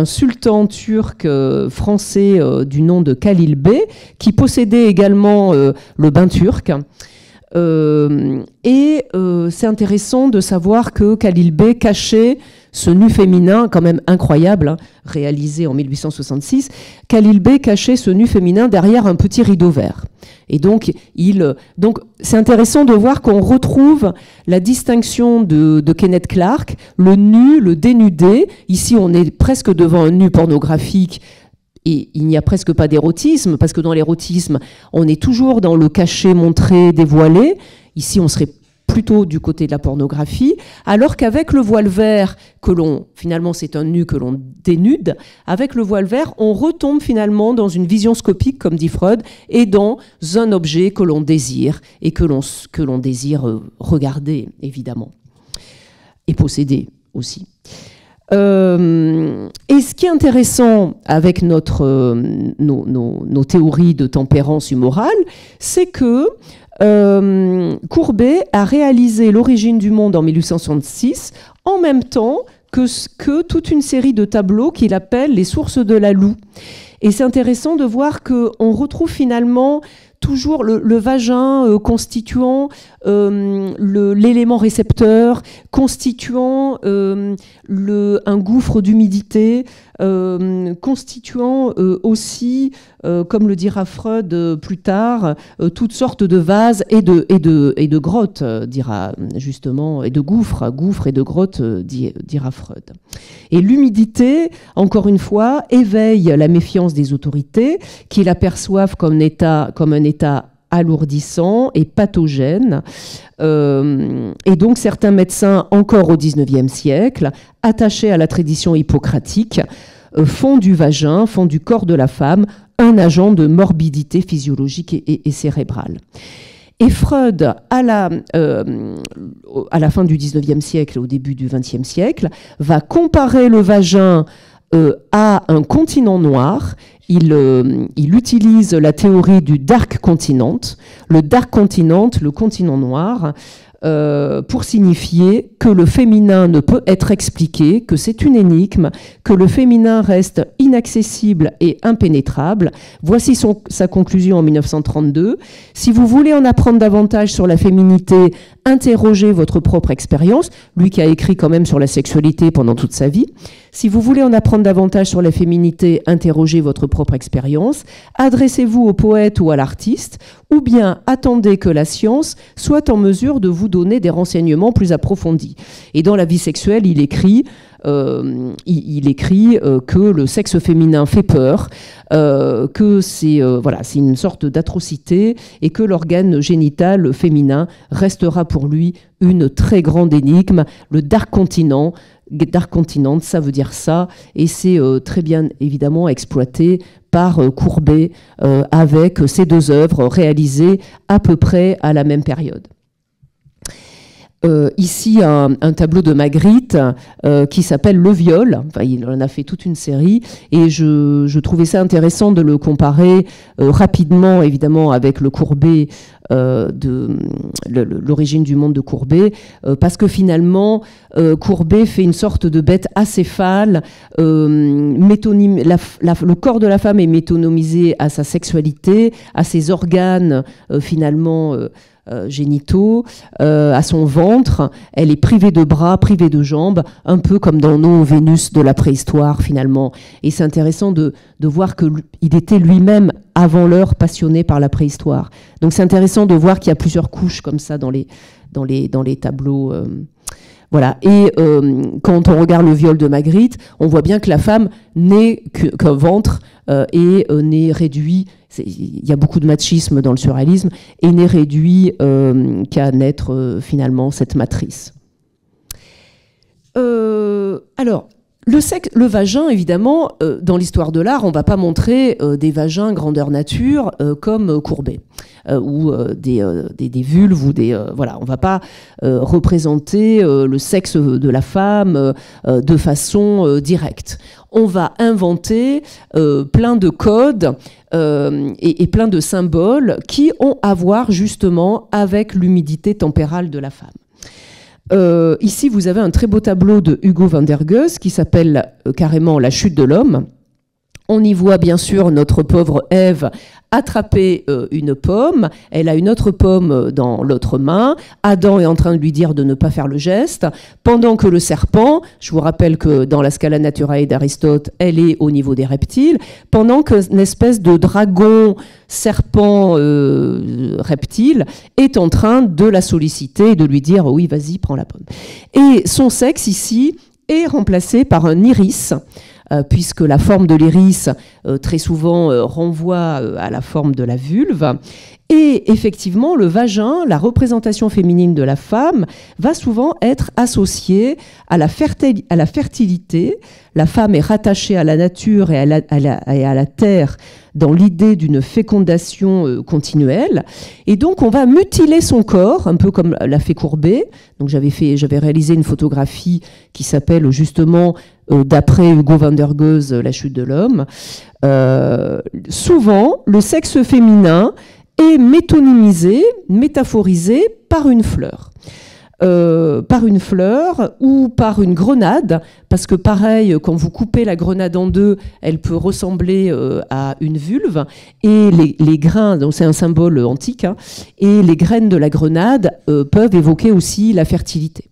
sultan turc français du nom de Khalil Bey, qui possédait également le bain turc. Et c'est intéressant de savoir que Khalil Bey cachait ce nu féminin, quand même incroyable, hein, réalisé en 1866, Khalil Bey cachait ce nu féminin derrière un petit rideau vert. Et donc, c'est intéressant de voir qu'on retrouve la distinction de Kenneth Clark, le nu, le dénudé. Ici, on est presque devant un nu pornographique. Et il n'y a presque pas d'érotisme, parce que dans l'érotisme, on est toujours dans le caché, montré, dévoilé. Ici, on serait plutôt du côté de la pornographie, alors qu'avec le voile vert, finalement c'est un nu que l'on dénude, avec le voile vert, on retombe finalement dans une vision scopique, comme dit Freud, et dans un objet que l'on désire, et que l'on désire regarder, évidemment, et posséder aussi. Et ce qui est intéressant avec nos théories de tempérance humorale, c'est que Courbet a réalisé L'origine du monde en 1866 en même temps que toute une série de tableaux qu'il appelle les sources de la Loue. Et c'est intéressant de voir qu'on retrouve finalement toujours le vagin constituant l'élément récepteur, constituant un gouffre d'humidité, constituant aussi, comme le dira Freud plus tard, toutes sortes de vases et de grottes, dira justement, et de gouffres et de grottes, dira Freud. Et l'humidité, encore une fois, éveille la méfiance des autorités qui l'aperçoivent comme un état alourdissant et pathogène. Et donc certains médecins, encore au XIXe siècle, attachés à la tradition hippocratique, font du vagin, font du corps de la femme un agent de morbidité physiologique et cérébrale. Et Freud, à la fin du XIXe siècle et au début du XXe siècle, va comparer le vagin à un continent noir. Il utilise la théorie du dark continent, le dark continent, le continent noir, pour signifier que le féminin ne peut être expliqué, que c'est une énigme, que le féminin reste inaccessible et impénétrable. Voici sa conclusion en 1932. Si vous voulez en apprendre davantage sur la féminité, interrogez votre propre expérience. Lui qui a écrit quand même sur la sexualité pendant toute sa vie. Si vous voulez en apprendre davantage sur la féminité, interrogez votre propre expérience. Adressez-vous au poète ou à l'artiste, ou bien attendez que la science soit en mesure de vous donner des renseignements plus approfondis. Et dans La vie sexuelle, il écrit que le sexe féminin fait peur, que c'est une sorte d'atrocité et que l'organe génital féminin restera pour lui une très grande énigme. Le dark continent, ça veut dire ça, et c'est très bien évidemment exploité par Courbet avec ses deux œuvres réalisées à peu près à la même période. Ici, un tableau de Magritte qui s'appelle Le viol. Enfin, il en a fait toute une série et je trouvais ça intéressant de le comparer rapidement, évidemment, avec le Courbet l'origine du monde de Courbet, parce que finalement, Courbet fait une sorte de bête acéphale. Le corps de la femme est métonomisé à sa sexualité, à ses organes finalement génitaux, à son ventre. Elle est privée de bras, privée de jambes, un peu comme dans nos Vénus de la préhistoire finalement. Et c'est intéressant de voir qu'il était lui-même avant l'heure passionné par la préhistoire. Donc c'est intéressant de voir qu'il y a plusieurs couches comme ça dans les tableaux. Voilà. Et quand on regarde le viol de Magritte, on voit bien que la femme n'est qu'un ventre et n'est réduit. Il y a beaucoup de machisme dans le surréalisme et n'est réduit qu'à naître finalement cette matrice. Alors, le vagin, évidemment, dans l'histoire de l'art, on ne va pas montrer des vagins grandeur nature comme Courbet, ou des vulves, ou voilà, on ne va pas représenter le sexe de la femme de façon directe. On va inventer plein de codes et plein de symboles qui ont à voir justement avec l'humidité tempérale de la femme. Ici, vous avez un très beau tableau de Hugo van der Goes qui s'appelle carrément La chute de l'homme. On y voit bien sûr notre pauvre Ève attraper une pomme. Elle a une autre pomme dans l'autre main. Adam est en train de lui dire de ne pas faire le geste. Pendant que le serpent, je vous rappelle que dans la Scala Naturae d'Aristote, elle est au niveau des reptiles, pendant qu'une espèce de dragon serpent reptile est en train de la solliciter et de lui dire « oui, vas-y, prends la pomme ». Et son sexe ici est remplacé par un iris, puisque la forme de l'iris très souvent renvoie à la forme de la vulve. Et effectivement, le vagin, la représentation féminine de la femme, va souvent être associée à la fertilité. La femme est rattachée à la nature et à la terre dans l'idée d'une fécondation continuelle. Et donc, on va mutiler son corps, un peu comme l'a fait Courbet. Donc, j'avais réalisé une photographie qui s'appelle justement, d'après Hugo van der Goes, La chute de l'homme. Souvent, le sexe féminin est métonymisé, métaphorisé par une fleur. Ou par une grenade, parce que pareil, quand vous coupez la grenade en deux, elle peut ressembler à une vulve, et les grains, donc c'est un symbole antique, hein, et les graines de la grenade peuvent évoquer aussi la fertilité.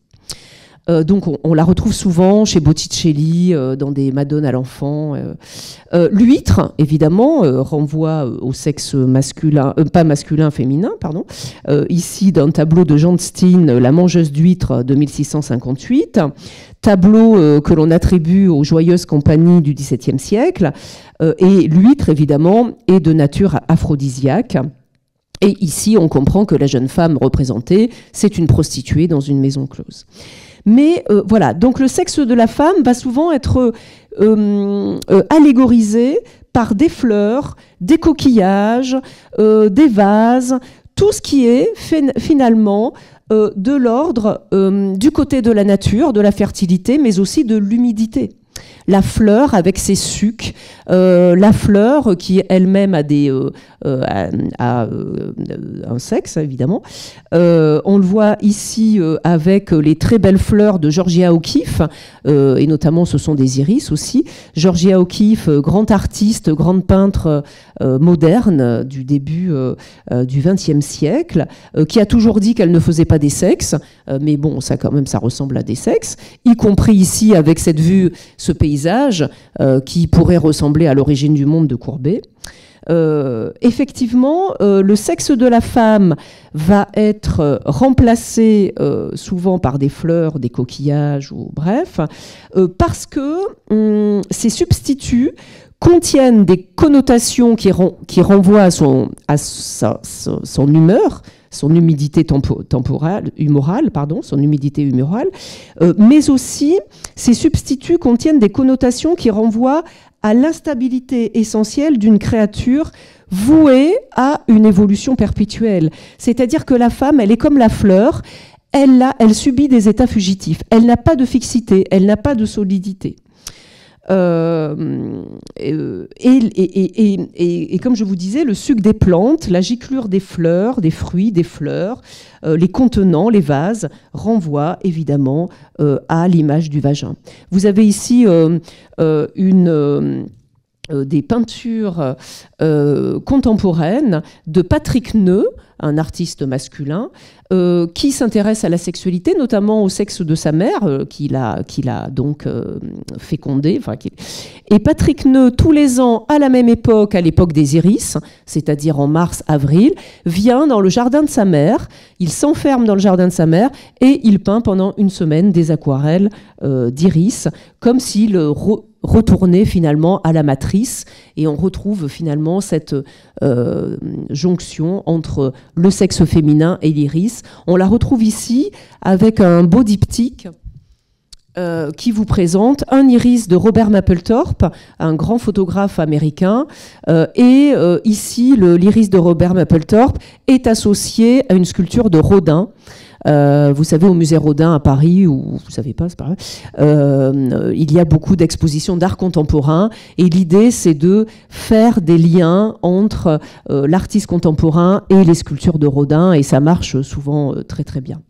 Donc on la retrouve souvent chez Botticelli, dans des Madones à l'enfant. L'huître, évidemment, renvoie au sexe masculin, pas masculin, féminin, pardon. Ici, d'un tableau de Jean de Steen, La mangeuse d'huîtres de 1658, tableau que l'on attribue aux joyeuses compagnies du XVIIe siècle. Et l'huître, évidemment, est de nature aphrodisiaque. Et ici, on comprend que la jeune femme représentée, c'est une prostituée dans une maison close. Mais voilà, donc le sexe de la femme va souvent être allégorisé par des fleurs, des coquillages, des vases, tout ce qui est finalement de l'ordre du côté de la nature, de la fertilité, mais aussi de l'humidité. La fleur avec ses sucs, la fleur qui elle-même a un sexe, évidemment. On le voit ici avec les très belles fleurs de Georgia O'Keeffe, et notamment ce sont des iris aussi. Georgia O'Keeffe, grande artiste, grande peintre moderne du début du XXe siècle, qui a toujours dit qu'elle ne faisait pas des sexes, mais bon, ça quand même, ça ressemble à des sexes, y compris ici avec cette vue, ce paysage qui pourrait ressembler à l'origine du monde de Courbet. Effectivement, le sexe de la femme va être remplacé souvent par des fleurs, des coquillages, ou bref, parce que ces substituts contiennent des connotations qui renvoient à son humeur, son humidité humorale, mais aussi ces substituts contiennent des connotations qui renvoient à l'instabilité essentielle d'une créature vouée à une évolution perpétuelle. C'est-à-dire que la femme, elle est comme la fleur, elle subit des états fugitifs, elle n'a pas de fixité, elle n'a pas de solidité. Et comme je vous disais, le suc des plantes, la giclure des fleurs, des fruits, des fleurs, les contenants, les vases, renvoient évidemment à l'image du vagin. Vous avez ici des peintures contemporaines de Patrick Neu, un artiste masculin, qui s'intéresse à la sexualité, notamment au sexe de sa mère, qu'il a donc fécondé. Et Patrick Neu, tous les ans, à la même époque, à l'époque des iris, c'est-à-dire en mars-avril, vient dans le jardin de sa mère, il s'enferme dans le jardin de sa mère et il peint pendant une semaine des aquarelles d'iris, comme s'il retourner finalement à la matrice, et on retrouve finalement cette jonction entre le sexe féminin et l'iris. On la retrouve ici avec un beau diptyque qui vous présente un iris de Robert Mapplethorpe, un grand photographe américain, et ici l'iris de Robert Mapplethorpe est associé à une sculpture de Rodin. Vous savez, au musée Rodin à Paris, ou vous savez pas, c'est pas grave, il y a beaucoup d'expositions d'art contemporain, et l'idée c'est de faire des liens entre l'artiste contemporain et les sculptures de Rodin, et ça marche souvent très très bien.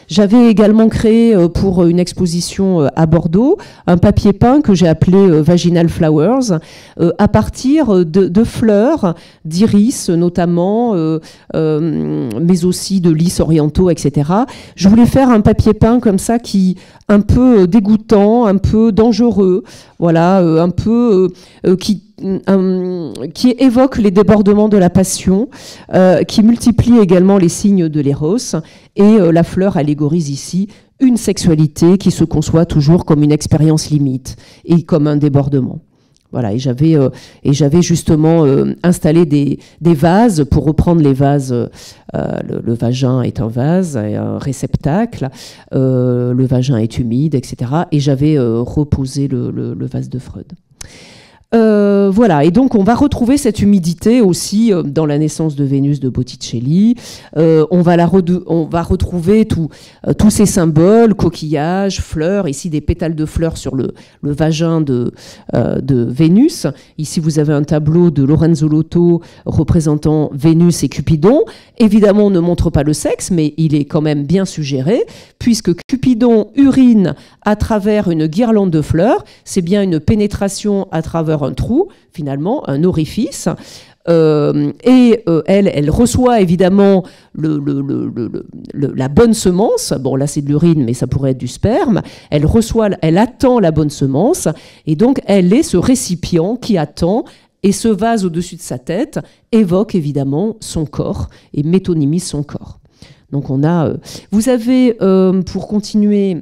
J'avais également créé pour une exposition à Bordeaux un papier peint que j'ai appelé Vaginal Flowers, à partir de fleurs, d'iris notamment, mais aussi de lys orientaux, etc. Je voulais faire un papier peint comme ça qui un peu dégoûtant, un peu dangereux, voilà, un peu qui évoque les débordements de la passion, qui multiplie également les signes de l'éros, et la fleur allégorise ici une sexualité qui se conçoit toujours comme une expérience limite et comme un débordement. Voilà, et j'avais justement installé des vases, pour reprendre les vases, le vagin est un vase, un réceptacle, le vagin est humide, etc. Et j'avais reposé le vase de Freud. Voilà, et donc on va retrouver cette humidité aussi dans la naissance de Vénus de Botticelli. On va retrouver tous ces symboles, coquillages, fleurs, ici des pétales de fleurs sur le vagin de Vénus. Ici vous avez un tableau de Lorenzo Lotto représentant Vénus et Cupidon. Évidemment on ne montre pas le sexe, mais il est quand même bien suggéré, puisque Cupidon urine à travers une guirlande de fleurs, c'est bien une pénétration à travers un trou, finalement, un orifice. Elle reçoit évidemment la bonne semence. Bon, là, c'est de l'urine, mais ça pourrait être du sperme. Elle attend la bonne semence, et donc elle est ce récipient qui attend. Et ce vase au-dessus de sa tête évoque évidemment son corps et métonymise son corps. Donc on a... vous avez, pour continuer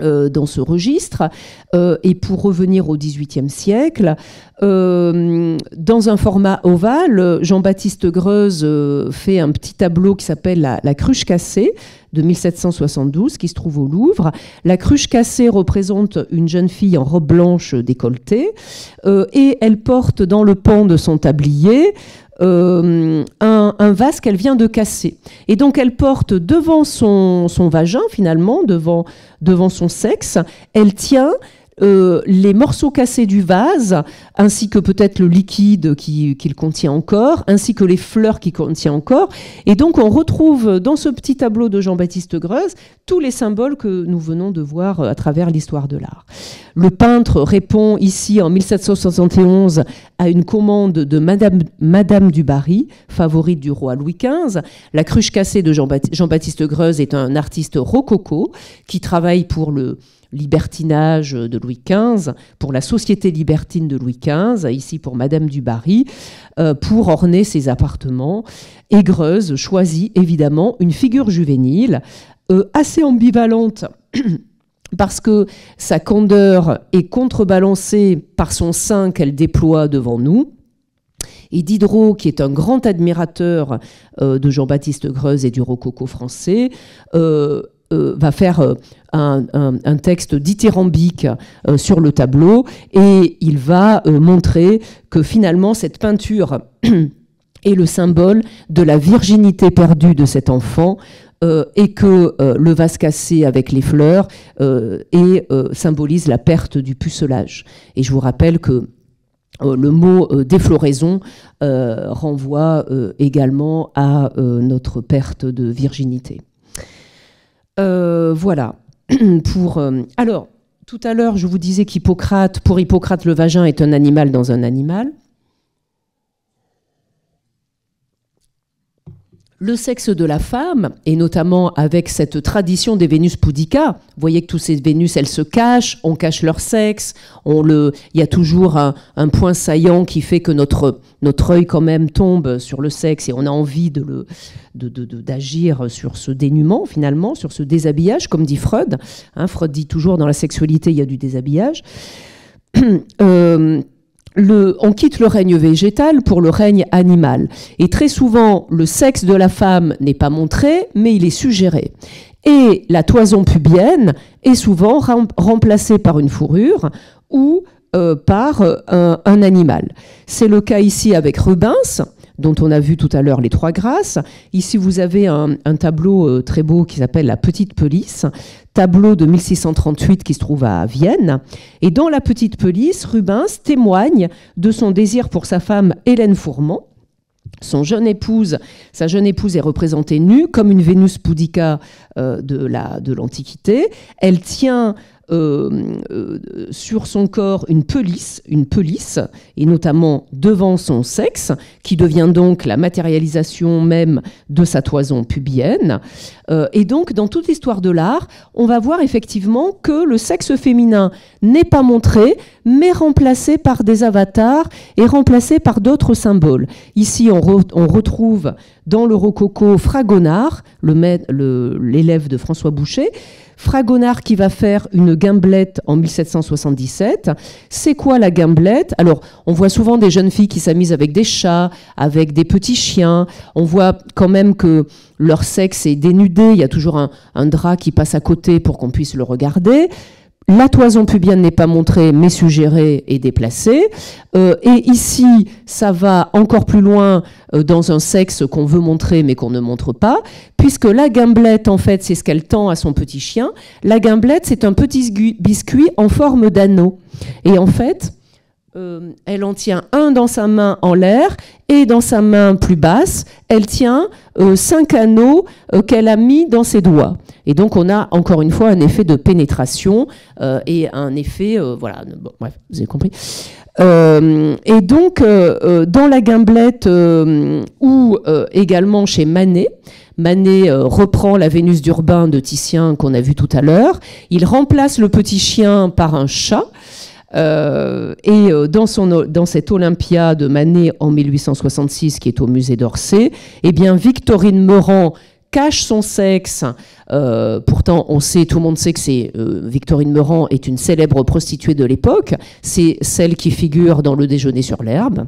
dans ce registre, et pour revenir au XVIIIe siècle, dans un format ovale, Jean-Baptiste Greuze fait un petit tableau qui s'appelle la Cruche cassée de 1772, qui se trouve au Louvre. La cruche cassée représente une jeune fille en robe blanche décolletée, et elle porte dans le pan de son tablier un vase qu'elle vient de casser. Et donc elle porte devant son vagin, finalement, devant son sexe, elle tient les morceaux cassés du vase, ainsi que peut-être le liquide qu'il contient encore, ainsi que les fleurs qu'il contient encore. Et donc on retrouve dans ce petit tableau de Jean-Baptiste Greuze tous les symboles que nous venons de voir à travers l'histoire de l'art. Le peintre répond ici en 1771 à une commande de Madame du Barry, favorite du roi Louis XV. La cruche cassée de Jean-Baptiste Greuze est un artiste rococo qui travaille pour le libertinage de Louis XV, pour la société libertine de Louis XV, ici pour Madame du Barry, pour orner ses appartements. Et Greuze choisit évidemment une figure juvénile assez ambivalente, parce que sa candeur est contrebalancée par son sein qu'elle déploie devant nous. Et Diderot, qui est un grand admirateur de Jean-Baptiste Greuze et du rococo français, va faire un texte dithyrambique sur le tableau, et il va montrer que finalement cette peinture est le symbole de la virginité perdue de cet enfant, et que le vase cassé avec les fleurs symbolise la perte du pucelage. Et je vous rappelle que le mot défloraison renvoie également à notre perte de virginité. Voilà. Alors, tout à l'heure, je vous disais pour Hippocrate, le vagin est un animal dans un animal. Le sexe de la femme, et notamment avec cette tradition des Vénus pudica, vous voyez que toutes ces Vénus, elles se cachent, on cache leur sexe, il y a toujours un point saillant qui fait que notre œil quand même tombe sur le sexe et on a envie d'agir sur ce dénuement finalement, sur ce déshabillage, comme dit Freud. Freud dit toujours dans la sexualité, il y a du déshabillage. On quitte le règne végétal pour le règne animal. Et très souvent, le sexe de la femme n'est pas montré, mais il est suggéré. Et la toison pubienne est souvent remplacée par une fourrure ou par un animal. C'est le cas ici avec Rubens, dont on a vu tout à l'heure les trois grâces. Ici, vous avez un tableau très beau qui s'appelle La Petite Pelisse, tableau de 1638 qui se trouve à Vienne. Et dans La Petite Pelisse, Rubens témoigne de son désir pour sa femme Hélène Fourment. Sa jeune épouse est représentée nue comme une Vénus pudica de l'Antiquité. Elle tient sur son corps une pelisse, et notamment devant son sexe, qui devient donc la matérialisation même de sa toison pubienne. Et donc, dans toute l'histoire de l'art, on va voir effectivement que le sexe féminin n'est pas montré, mais remplacé par des avatars et remplacé par d'autres symboles. Ici, on retrouve dans le rococo Fragonard, l'élève de François Boucher, Fragonard qui va faire une gimblette en 1777. C'est quoi la gimblette? Alors, on voit souvent des jeunes filles qui s'amusent avec des chats, avec des petits chiens. On voit quand même que leur sexe est dénudé. Il y a toujours un drap qui passe à côté pour qu'on puisse le regarder. La toison pubienne n'est pas montrée, mais suggérée et déplacée. Et ici, ça va encore plus loin dans un sexe qu'on veut montrer, mais qu'on ne montre pas, puisque la gimblette, en fait, c'est ce qu'elle tend à son petit chien. La gimblette, c'est un petit biscuit en forme d'anneau. Et en fait, elle en tient un dans sa main en l'air et dans sa main plus basse, elle tient 5 anneaux qu'elle a mis dans ses doigts. Et donc, on a encore une fois un effet de pénétration et un effet... voilà, bon, bref, vous avez compris. Et donc, dans la gimblette ou également chez Manet, reprend la Vénus d'Urbain de Titien qu'on a vu tout à l'heure. Il remplace le petit chien par un chat. Et dans cette Olympia de Manet en 1866 qui est au musée d'Orsay, eh bien Victorine Meurent cache son sexe. Pourtant, tout le monde sait que Victorine Meurent est une célèbre prostituée de l'époque. C'est celle qui figure dans Le Déjeuner sur l'herbe.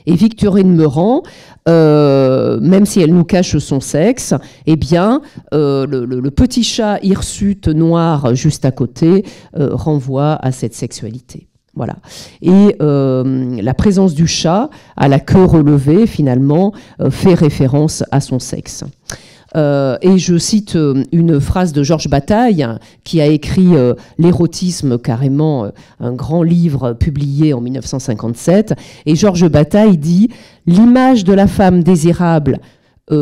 Et Victorine Meurent, même si elle nous cache son sexe, eh bien, le petit chat hirsute noir juste à côté renvoie à cette sexualité. Voilà. Et la présence du chat à la queue relevée, finalement, fait référence à son sexe. Et je cite une phrase de Georges Bataille, qui a écrit L'érotisme, carrément un grand livre publié en 1957. Et Georges Bataille dit « L'image de la femme désirable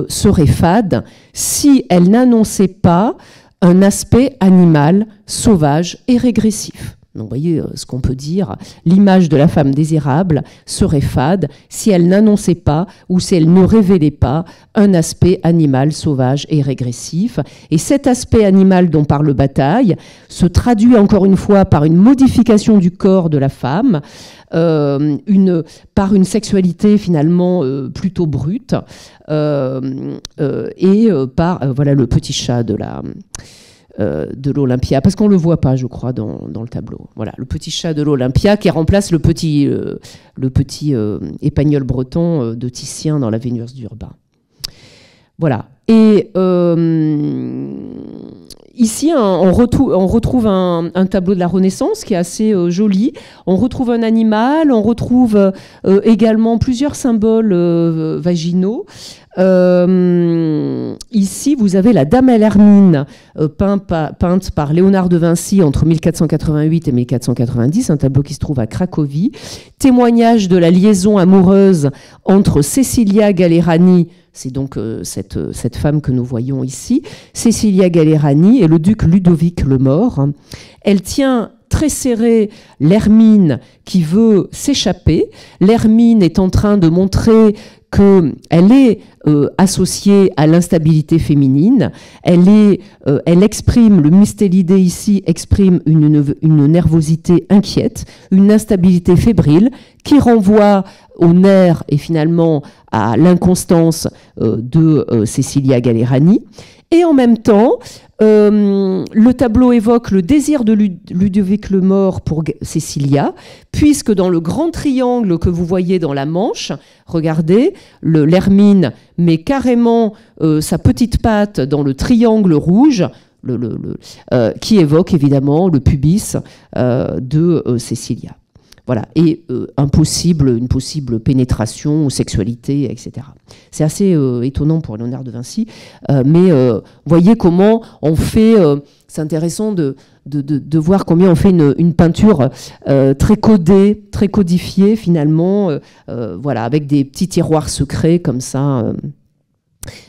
serait fade si elle n'annonçait pas un aspect animal, sauvage et régressif. » Donc, vous voyez ce qu'on peut dire. L'image de la femme désirable serait fade si elle n'annonçait pas ou si elle ne révélait pas un aspect animal, sauvage et régressif. Et cet aspect animal dont parle Bataille se traduit encore une fois par une modification du corps de la femme, par une sexualité finalement plutôt brute, et par voilà, le petit chat de l'Olympia, parce qu'on ne le voit pas, je crois, dans le tableau. Voilà, le petit chat de l'Olympia qui remplace le petit épagnol breton de Titien dans la Vénus d'Urbain. Voilà. Et Ici, on retrouve un tableau de la Renaissance qui est assez joli. On retrouve un animal, on retrouve également plusieurs symboles vaginaux. Ici, vous avez la Dame à l'hermine, peinte par Léonard de Vinci entre 1488 et 1490, un tableau qui se trouve à Cracovie. Témoignage de la liaison amoureuse entre Cecilia Gallerani, c'est donc cette femme que nous voyons ici, Cecilia Gallerani et le duc Ludovic le Mort. Elle tient très serré l'Hermine qui veut s'échapper. L'Hermine est en train de montrer qu'elle est associée à l'instabilité féminine. Elle exprime, le mustélidé ici exprime une nervosité inquiète, une instabilité fébrile qui renvoie aux nerfs et finalement à l'inconstance de Cecilia Gallerani. Et en même temps, le tableau évoque le désir de Ludovic le Mort pour Cecilia, puisque dans le grand triangle que vous voyez dans la Manche, regardez, l'Hermine met carrément sa petite patte dans le triangle rouge, qui évoque évidemment le pubis de Cecilia. Voilà, et une possible pénétration ou sexualité, etc. C'est assez étonnant pour Léonard de Vinci, mais voyez comment on fait, c'est intéressant de voir combien on fait une peinture très codée, très codifiée finalement, voilà, avec des petits tiroirs secrets comme ça.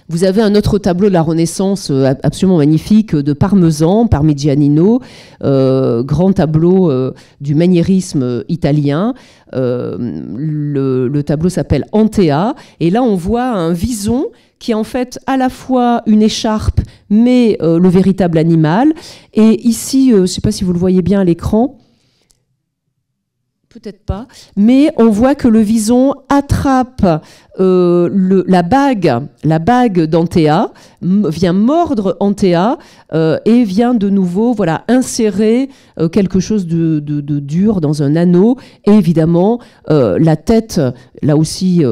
Vous avez un autre tableau de la Renaissance absolument magnifique de Parmigianino, grand tableau du maniérisme italien. Le tableau s'appelle Antea, et là on voit un vison qui est en fait à la fois une écharpe, mais le véritable animal. Et ici, je ne sais pas si vous le voyez bien à l'écran, peut-être pas, mais on voit que le vison attrape la bague d'Antea, vient mordre Antea et vient de nouveau insérer quelque chose de dur dans un anneau. Et évidemment, la tête, là aussi,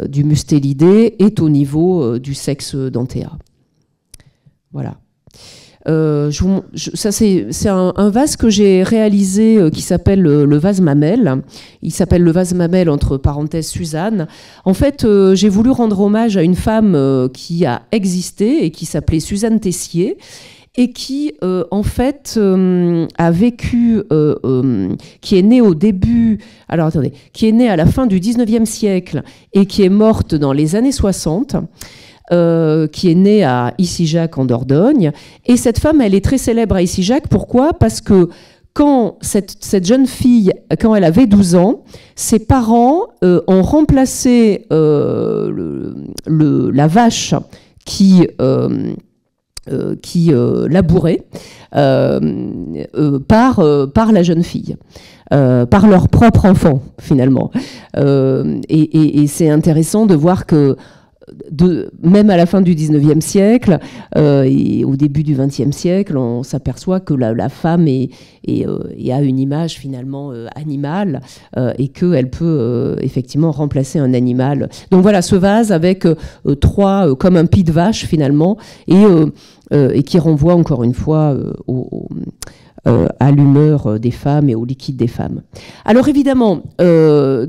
du mustélidé est au niveau du sexe d'Antea. Voilà. Ça c'est un vase que j'ai réalisé qui s'appelle le vase mamelle. Il s'appelle le vase mamelle entre parenthèses Suzanne. En fait, j'ai voulu rendre hommage à une femme qui a existé et qui s'appelait Suzanne Tessier et qui en fait a vécu, qui est née au début, qui est née à la fin du 19e siècle et qui est morte dans les années 60. Qui est née à Issy-Jacques en Dordogne. Et cette femme, elle est très célèbre à Issy-Jacques. Pourquoi ? Parce que quand cette jeune fille, quand elle avait 12 ans, ses parents ont remplacé la vache qui labourait par la jeune fille. Par leur propre enfant, finalement. Et c'est intéressant de voir que même à la fin du 19e siècle et au début du 20e siècle, on s'aperçoit que la femme a une image finalement animale et qu'elle peut effectivement remplacer un animal. Donc voilà, ce vase avec trois, comme un pied de vache finalement, et qui renvoie encore une fois à l'humeur des femmes et au liquide des femmes. Alors évidemment,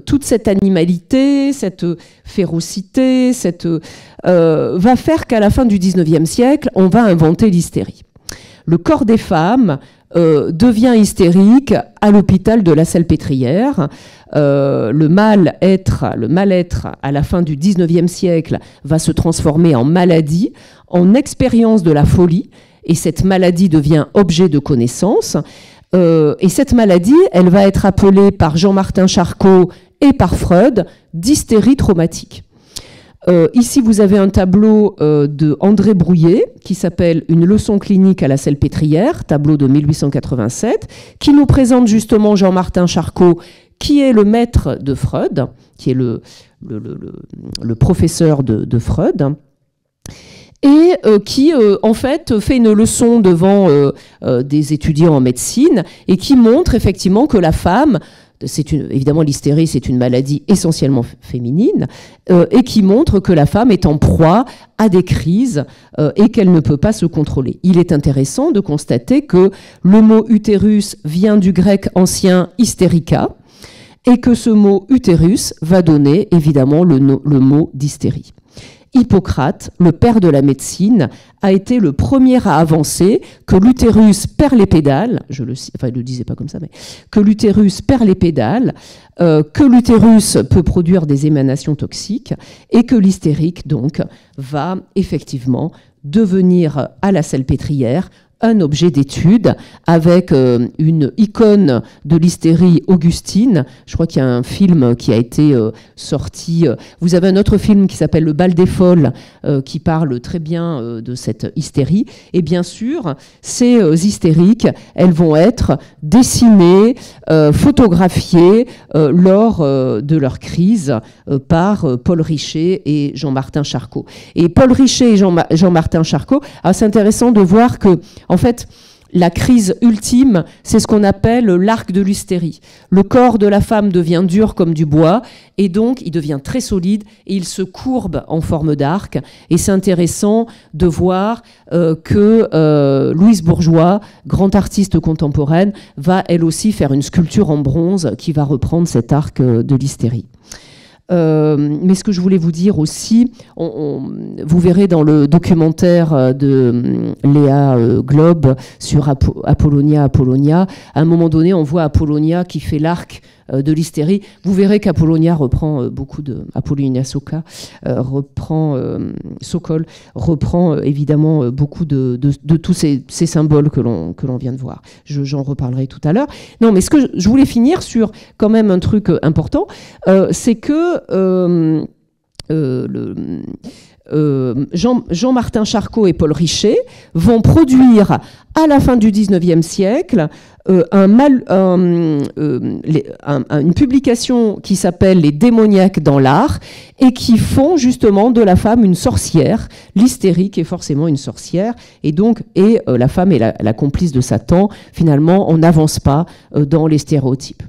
toute cette animalité, cette férocité, va faire qu'à la fin du 19e siècle, on va inventer l'hystérie. Le corps des femmes devient hystérique à l'hôpital de la Salpêtrière. Le mal-être à la fin du 19e siècle va se transformer en maladie, en expérience de la folie, et cette maladie devient objet de connaissance. Et cette maladie, elle va être appelée par Jean-Martin Charcot et par Freud d'hystérie traumatique. Ici, vous avez un tableau de André Brouillet qui s'appelle « Une leçon clinique à la Salpêtrière », tableau de 1887, qui nous présente justement Jean-Martin Charcot, qui est le maître de Freud, qui est le professeur de Freud, et qui, en fait, fait une leçon devant des étudiants en médecine et qui montre effectivement que la femme, évidemment l'hystérie c'est une maladie essentiellement féminine, et qui montre que la femme est en proie à des crises et qu'elle ne peut pas se contrôler. Il est intéressant de constater que le mot utérus vient du grec ancien hysterica, et que ce mot utérus va donner évidemment le mot d'hystérie. Hippocrate, le père de la médecine, a été le premier à avancer que l'utérus perd les pédales, il ne le disait pas comme ça, mais que l'utérus perd les pédales, que l'utérus peut produire des émanations toxiques et que l'hystérique, donc, va effectivement devenir à la salpêtrière un objet d'étude avec une icône de l'hystérie Augustine. Je crois qu'il y a un film qui a été sorti. Vous avez un autre film qui s'appelle Le bal des folles qui parle très bien de cette hystérie. Et bien sûr, ces hystériques, elles vont être dessinées, photographiées lors de leur crise par Paul Richer et Jean-Martin Charcot. Et Paul Richer et Jean-Martin Charcot, c'est intéressant de voir que en fait, la crise ultime, c'est ce qu'on appelle l'arc de l'hystérie. Le corps de la femme devient dur comme du bois, et donc il devient très solide, et il se courbe en forme d'arc. Et c'est intéressant de voir que Louise Bourgeois, grande artiste contemporaine, va elle aussi faire une sculpture en bronze qui va reprendre cet arc de l'hystérie. Mais ce que je voulais vous dire aussi, vous verrez dans le documentaire de Léa Globe sur Apollonia, à un moment donné, on voit Apollonia qui fait l'arc de l'hystérie. Vous verrez qu'Apollonia reprend beaucoup de... Apollonia Sokol reprend évidemment beaucoup de tous ces symboles que l'on vient de voir. J'en reparlerai tout à l'heure. Non, mais ce que je voulais finir sur quand même un truc important, c'est que Jean-Martin Charcot et Paul Richer vont produire à la fin du XIXe siècle une publication qui s'appelle Les démoniaques dans l'art et qui font justement de la femme une sorcière. L'hystérique est forcément une sorcière et donc la femme est la complice de Satan. Finalement, on n'avance pas dans les stéréotypes.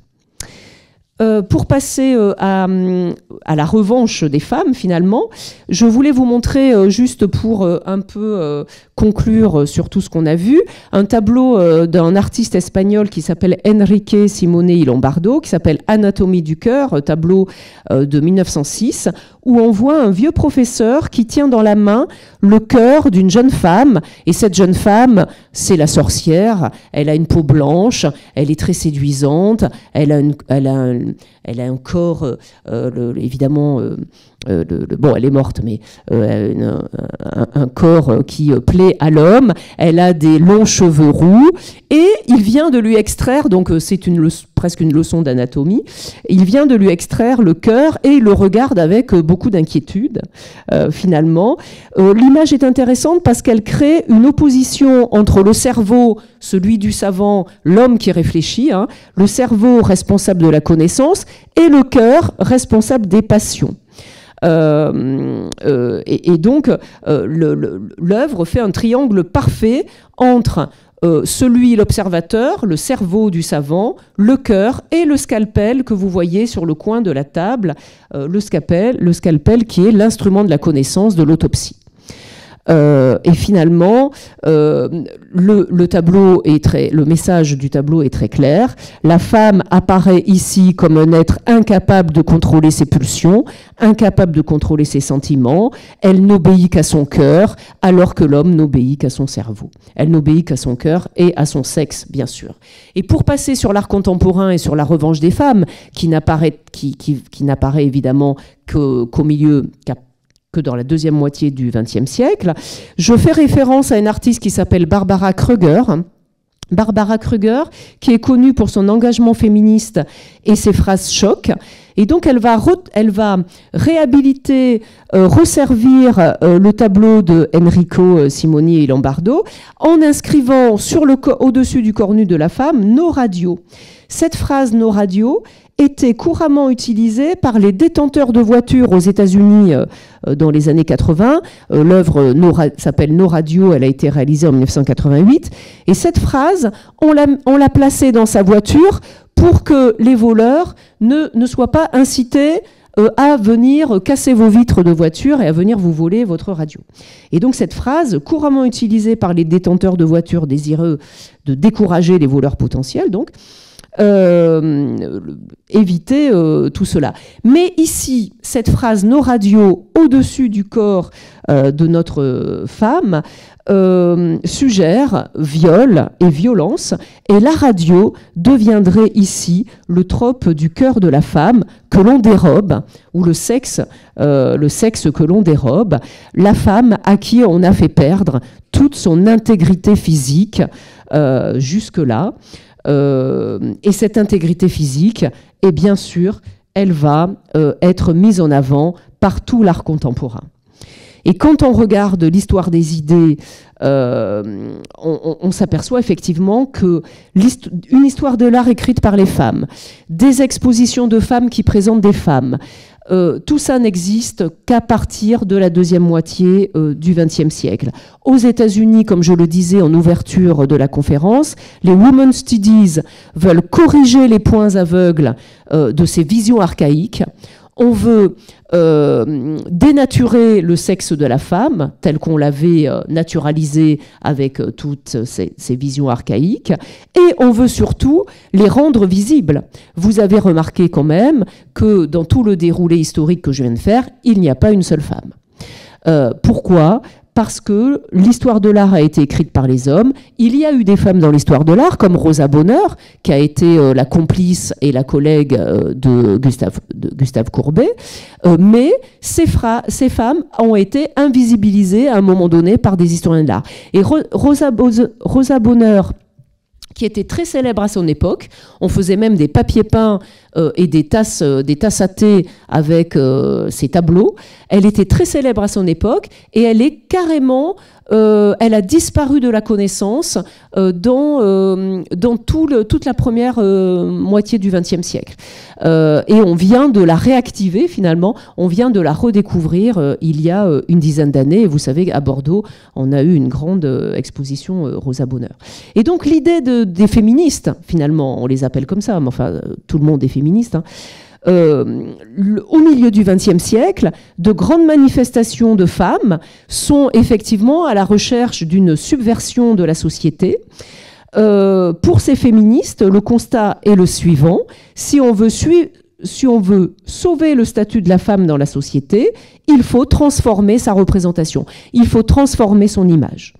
Pour passer à la revanche des femmes, finalement, je voulais vous montrer, juste pour un peu conclure sur tout ce qu'on a vu, un tableau d'un artiste espagnol qui s'appelle Enrique Simone y Lombardo, qui s'appelle Anatomie du cœur, tableau de 1906, où on voit un vieux professeur qui tient dans la main le cœur d'une jeune femme, et cette jeune femme, c'est la sorcière, elle a une peau blanche, elle est très séduisante, elle a un corps, évidemment, bon, elle est morte, mais un corps qui plaît à l'homme. Elle a des longs cheveux roux et il vient de lui extraire, donc c'est presque une leçon d'anatomie, il vient de lui extraire le cœur et il le regarde avec beaucoup d'inquiétude, finalement. L'image est intéressante parce qu'elle crée une opposition entre le cerveau, celui du savant, l'homme qui réfléchit, le cerveau responsable de la connaissance, et le cœur responsable des passions. Et donc, l'œuvre fait un triangle parfait entre l'observateur, le cerveau du savant, le cœur et le scalpel que vous voyez sur le coin de la table, le scalpel qui est l'instrument de la connaissance de l'autopsie. Et finalement, le message du tableau est très clair. La femme apparaît ici comme un être incapable de contrôler ses pulsions, incapable de contrôler ses sentiments. Elle n'obéit qu'à son cœur, alors que l'homme n'obéit qu'à son cerveau. Elle n'obéit qu'à son cœur et à son sexe, bien sûr. Et pour passer sur l'art contemporain et sur la revanche des femmes, qui n'apparaît évidemment qu'au milieu, que dans la deuxième moitié du XXe siècle, je fais référence à une artiste qui s'appelle Barbara Kruger. Barbara Kruger, qui est connue pour son engagement féministe et ses phrases choc. Et donc, elle va réhabiliter, resservir le tableau de Enrico Simoni et Lombardo en inscrivant au-dessus du cornu de la femme « nos radios ». Cette phrase « nos radios » était couramment utilisée par les détenteurs de voitures aux États-Unis dans les années 80. L'œuvre s'appelle « Nos radios », elle a été réalisée en 1988. Et cette phrase, on l'a placée dans sa voiture pour que les voleurs ne soient pas incités à venir casser vos vitres de voiture et à venir vous voler votre radio. Et donc cette phrase, couramment utilisée par les détenteurs de voitures désireux de décourager les voleurs potentiels, donc, éviter tout cela. Mais ici, cette phrase « nos radios au-dessus du corps de notre femme » suggère viol et violence, et la radio deviendrait ici le trope du cœur de la femme que l'on dérobe, ou le sexe que l'on dérobe, la femme à qui on a fait perdre toute son intégrité physique jusque-là. Et cette intégrité physique, et bien sûr, elle va être mise en avant par tout l'art contemporain. Et quand on regarde l'histoire des idées, on s'aperçoit effectivement qu'une histoire de l'art écrite par les femmes, des expositions de femmes qui présentent des femmes, tout ça n'existe qu'à partir de la deuxième moitié du XXe siècle. Aux États-Unis, comme je le disais en ouverture de la conférence, les Women's Studies veulent corriger les points aveugles de ces visions archaïques. On veut dénaturer le sexe de la femme, tel qu'on l'avait naturalisé avec toutes ces visions archaïques, et on veut surtout les rendre visibles. Vous avez remarqué quand même que dans tout le déroulé historique que je viens de faire, il n'y a pas une seule femme. Pourquoi ? Parce que l'histoire de l'art a été écrite par les hommes. Il y a eu des femmes dans l'histoire de l'art, comme Rosa Bonheur, qui a été la complice et la collègue de Gustave Courbet. Mais ces femmes ont été invisibilisées à un moment donné par des historiens de l'art. Et Rosa Bonheur, qui était très célèbre à son époque. On faisait même des papiers peints et des tasses à thé avec ses tableaux. Elle était très célèbre à son époque et elle est carrément... elle a disparu de la connaissance dans toute la première moitié du XXe siècle. Et on vient de la réactiver finalement, on vient de la redécouvrir il y a une dizaine d'années. Et vous savez, à Bordeaux, on a eu une grande exposition Rosa Bonheur. Et donc l'idée des féministes, finalement, on les appelle comme ça, mais enfin tout le monde est féministe, hein, au milieu du XXe siècle, de grandes manifestations de femmes sont effectivement à la recherche d'une subversion de la société. Pour ces féministes, le constat est le suivant. Si on veut sauver le statut de la femme dans la société, il faut transformer sa représentation, il faut transformer son image.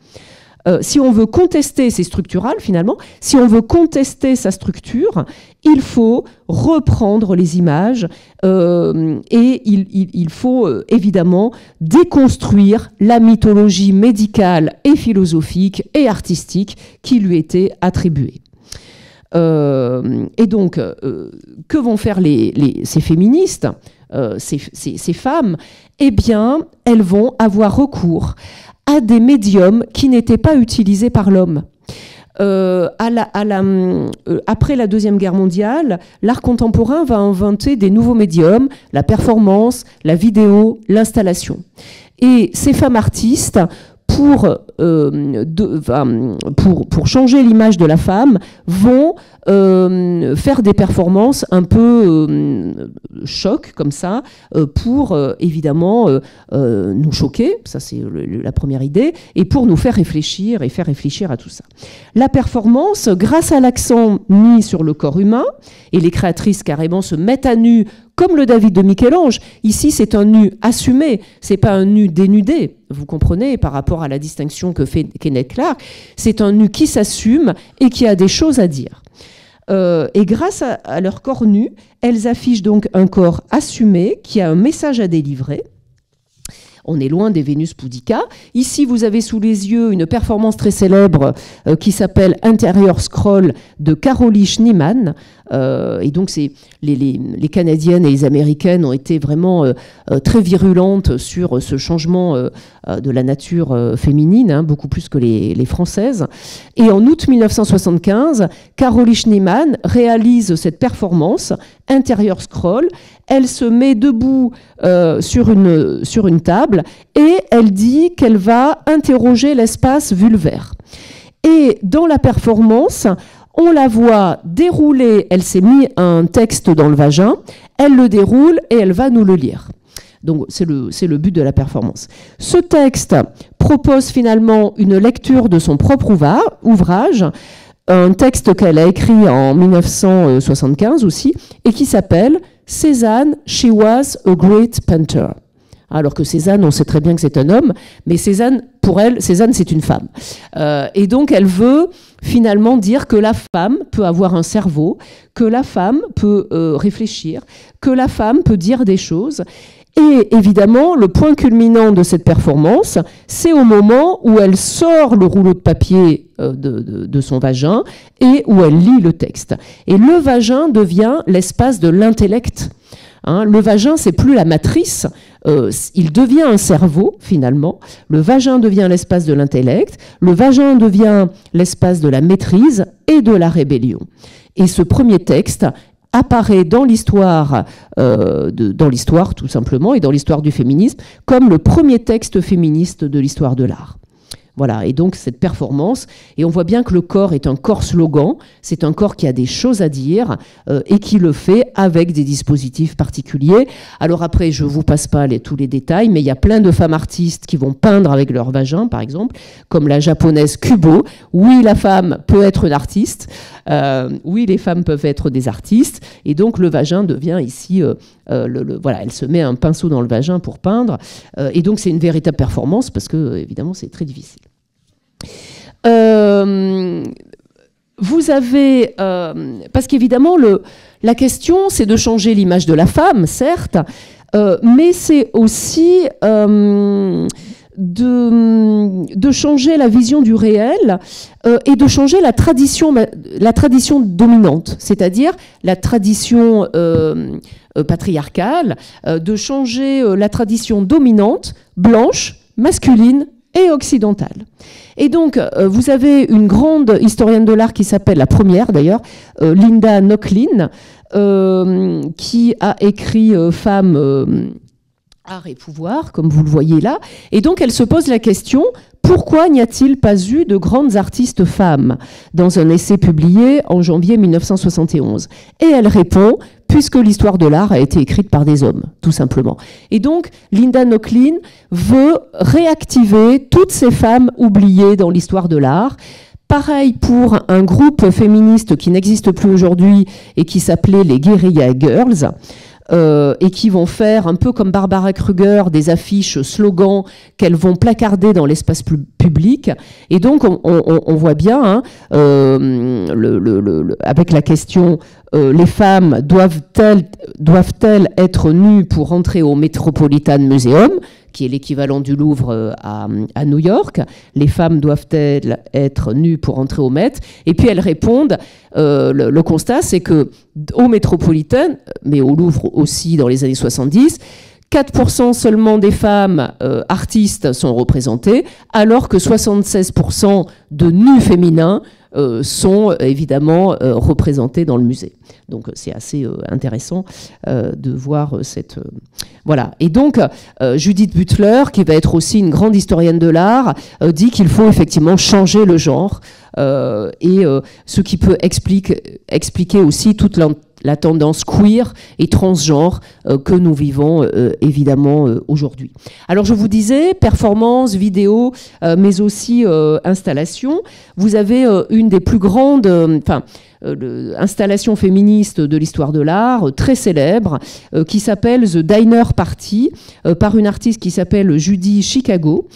Si on veut contester, c'est structural finalement, si on veut contester sa structure, il faut reprendre les images et il faut évidemment déconstruire la mythologie médicale et philosophique et artistique qui lui était attribuée. Et donc, que vont faire ces féministes, ces femmes ? Eh bien, elles vont avoir recours à des médiums qui n'étaient pas utilisés par l'homme. Après la Deuxième Guerre mondiale, l'art contemporain va inventer des nouveaux médiums, la performance, la vidéo, l'installation. Et ces femmes artistes, pour changer l'image de la femme, vont faire des performances un peu choc, comme ça, pour évidemment nous choquer, ça c'est la première idée, et pour nous faire réfléchir et faire réfléchir à tout ça. La performance, grâce à l'accent mis sur le corps humain, et les créatrices carrément se mettent à nu, comme le David de Michel-Ange. Ici, c'est un nu assumé, c'est pas un nu dénudé. Vous comprenez, par rapport à la distinction que fait Kenneth Clark, c'est un nu qui s'assume et qui a des choses à dire. Et grâce à leur corps nu, elles affichent donc un corps assumé qui a un message à délivrer. On est loin des Vénus Pudica. Ici, vous avez sous les yeux une performance très célèbre qui s'appelle Interior Scroll de Caroline Schneemann. Et donc, les Canadiennes et les Américaines ont été vraiment très virulentes sur ce changement de la nature féminine, hein, beaucoup plus que les Françaises. Et en août 1975, Caroline Schneemann réalise cette performance, Interior Scroll. Elle se met debout sur une table et elle dit qu'elle va interroger l'espace vulvaire. Et dans la performance, On la voit dérouler, elle s'est mis un texte dans le vagin, elle le déroule et elle va nous le lire. Donc c'est le but de la performance. Ce texte propose finalement une lecture de son propre ouvrage, un texte qu'elle a écrit en 1975 aussi, et qui s'appelle « Cézanne, she was a great painter ». Alors que Cézanne, on sait très bien que c'est un homme, mais Cézanne, pour elle, Cézanne, c'est une femme. Et donc, elle veut finalement dire que la femme peut avoir un cerveau, que la femme peut réfléchir, que la femme peut dire des choses. Et évidemment, le point culminant de cette performance, c'est au moment où elle sort le rouleau de papier de son vagin et où elle lit le texte. Et le vagin devient l'espace de l'intellect. Hein, le vagin, c'est plus la matrice, il devient un cerveau finalement. Le vagin devient l'espace de l'intellect, le vagin devient l'espace de la maîtrise et de la rébellion. Et ce premier texte apparaît dans l'histoire tout simplement, et dans l'histoire du féminisme, comme le premier texte féministe de l'histoire de l'art. Voilà, et donc cette performance, et on voit bien que le corps est un corps slogan, c'est un corps qui a des choses à dire et qui le fait avec des dispositifs particuliers. Alors après, je ne vous passe pas tous les détails, mais il y a plein de femmes artistes qui vont peindre avec leur vagin, par exemple, comme la japonaise Kubo. Oui, la femme peut être une artiste, oui, les femmes peuvent être des artistes, et donc le vagin devient ici... voilà, elle se met un pinceau dans le vagin pour peindre, et donc c'est une véritable performance parce que évidemment c'est très difficile. Vous avez, parce qu'évidemment la question c'est de changer l'image de la femme, certes, mais c'est aussi de changer la vision du réel et de changer la tradition dominante, c'est-à-dire la tradition patriarcale, de changer la tradition dominante, blanche, masculine et occidentale. Et donc, vous avez une grande historienne de l'art qui s'appelle, la première d'ailleurs, Linda Nochlin, qui a écrit Femmes, Art et pouvoir, comme vous le voyez là. Et donc, elle se pose la question, pourquoi n'y a-t-il pas eu de grandes artistes femmes dans un essai publié en janvier 1971 ? Et elle répond, puisque l'histoire de l'art a été écrite par des hommes, tout simplement. Et donc, Linda Nochlin veut réactiver toutes ces femmes oubliées dans l'histoire de l'art. Pareil pour un groupe féministe qui n'existe plus aujourd'hui et qui s'appelait les Guerrilla Girls, et qui vont faire, un peu comme Barbara Kruger, des affiches slogans qu'elles vont placarder dans l'espace public. Et donc, on voit bien, hein, avec la question les femmes doivent-elles être nues pour entrer au Metropolitan Museum, qui est l'équivalent du Louvre à New York. Les femmes doivent-elles être nues pour entrer au Met? Et puis elles répondent, le constat c'est que au Metropolitan, mais au Louvre aussi dans les années 70, 4% seulement des femmes artistes sont représentées, alors que 76% de nus féminins sont évidemment représentés dans le musée. Donc c'est assez intéressant de voir cette... voilà. Et donc Judith Butler, qui va être aussi une grande historienne de l'art, dit qu'il faut effectivement changer le genre, et ce qui peut expliquer aussi toute la tendance queer et transgenre que nous vivons évidemment aujourd'hui. Alors je vous disais, performance, vidéo, mais aussi installation. Vous avez une des plus grandes installations féministes de l'histoire de l'art, très célèbre, qui s'appelle The Diner Party, par une artiste qui s'appelle Judy Chicago,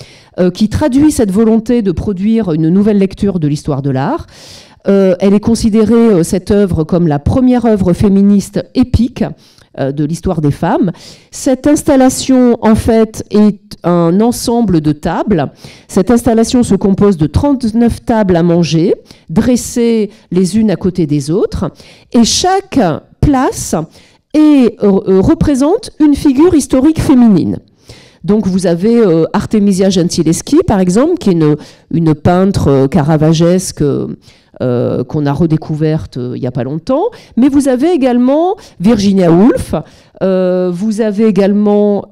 qui traduit cette volonté de produire une nouvelle lecture de l'histoire de l'art. Elle est considérée, cette œuvre, comme la première œuvre féministe épique de l'histoire des femmes. Cette installation, en fait, est un ensemble de tables. Cette installation se compose de 39 tables à manger, dressées les unes à côté des autres, et chaque place représente une figure historique féminine. Donc vous avez Artemisia Gentileschi, par exemple, qui est une peintre caravagesque qu'on a redécouverte il n'y a pas longtemps. Mais vous avez également Virginia Woolf, vous avez également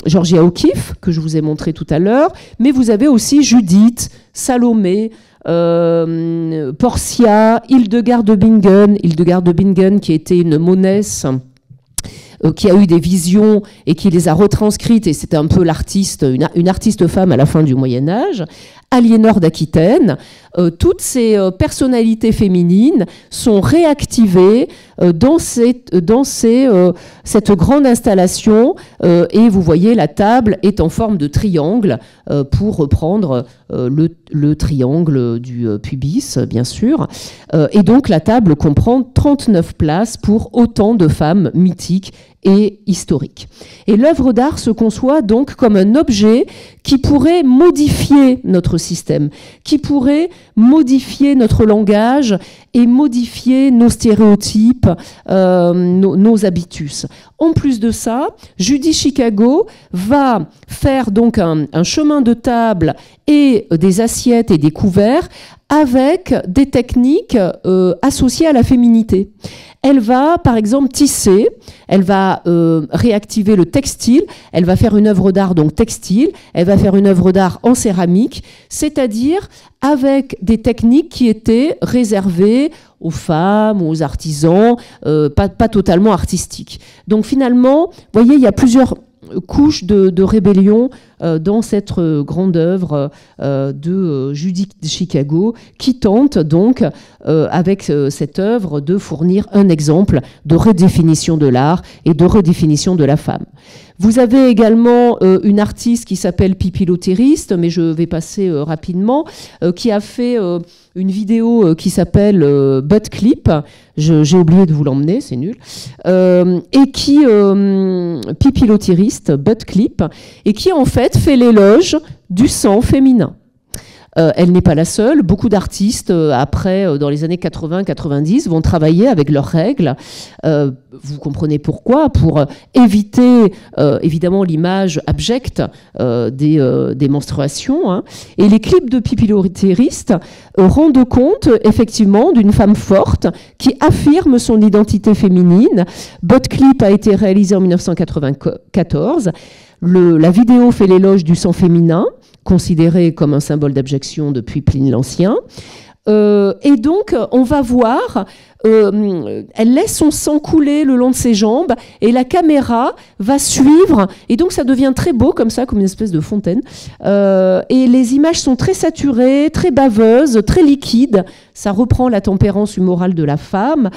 Georgia O'Keeffe, que je vous ai montré tout à l'heure, mais vous avez aussi Judith, Salomé, Portia, Hildegard de Bingen qui était une monesse qui a eu des visions et qui les a retranscrites, et c'était un peu l'artiste, une artiste femme à la fin du Moyen-Âge, Aliénor d'Aquitaine. Toutes ces personnalités féminines sont réactivées dans cette grande installation, et vous voyez, la table est en forme de triangle, pour reprendre le triangle du pubis, bien sûr. Et donc la table comprend 39 places pour autant de femmes mythiques et historiques. Et l'œuvre d'art se conçoit donc comme un objet qui pourrait modifier notre système, qui pourrait modifier notre langage et modifier nos stéréotypes, nos habitus. En plus de ça, Judy Chicago va faire donc un chemin de table et des assiettes et des couverts avec des techniques associées à la féminité. Elle va, par exemple, tisser, elle va réactiver le textile, elle va faire une œuvre d'art donc textile, elle va faire une œuvre d'art en céramique, c'est-à-dire avec des techniques qui étaient réservées aux femmes, aux artisans, pas totalement artistiques. Donc finalement, vous voyez, il y a plusieurs couches de rébellion dans cette grande œuvre de Judy Chicago, qui tente donc, avec cette œuvre, de fournir un exemple de redéfinition de l'art et de redéfinition de la femme. Vous avez également une artiste qui s'appelle Pippi Lotteriste, mais je vais passer rapidement, qui a fait une vidéo qui s'appelle Butt Clip. J'ai oublié de vous l'emmener, c'est nul. Et qui, Pippi Lotteriste, Butt Clip, et qui en fait l'éloge du sang féminin. Elle n'est pas la seule. Beaucoup d'artistes, après, dans les années 80-90, vont travailler avec leurs règles. Vous comprenez pourquoi? Pour éviter, évidemment, l'image abjecte des menstruations. Hein. Et les clips de Pippi Lotteriste rendent compte, effectivement, d'une femme forte qui affirme son identité féminine. Butt Clip a été réalisé en 1994. La vidéo fait l'éloge du sang féminin, considéré comme un symbole d'abjection depuis Pline l'Ancien. Et donc, on va voir, elle laisse son sang couler le long de ses jambes et la caméra va suivre. Et donc, ça devient très beau, comme ça, comme une espèce de fontaine. Et les images sont très saturées, très baveuses, très liquides. Ça reprend la tempérance humorale de la femme.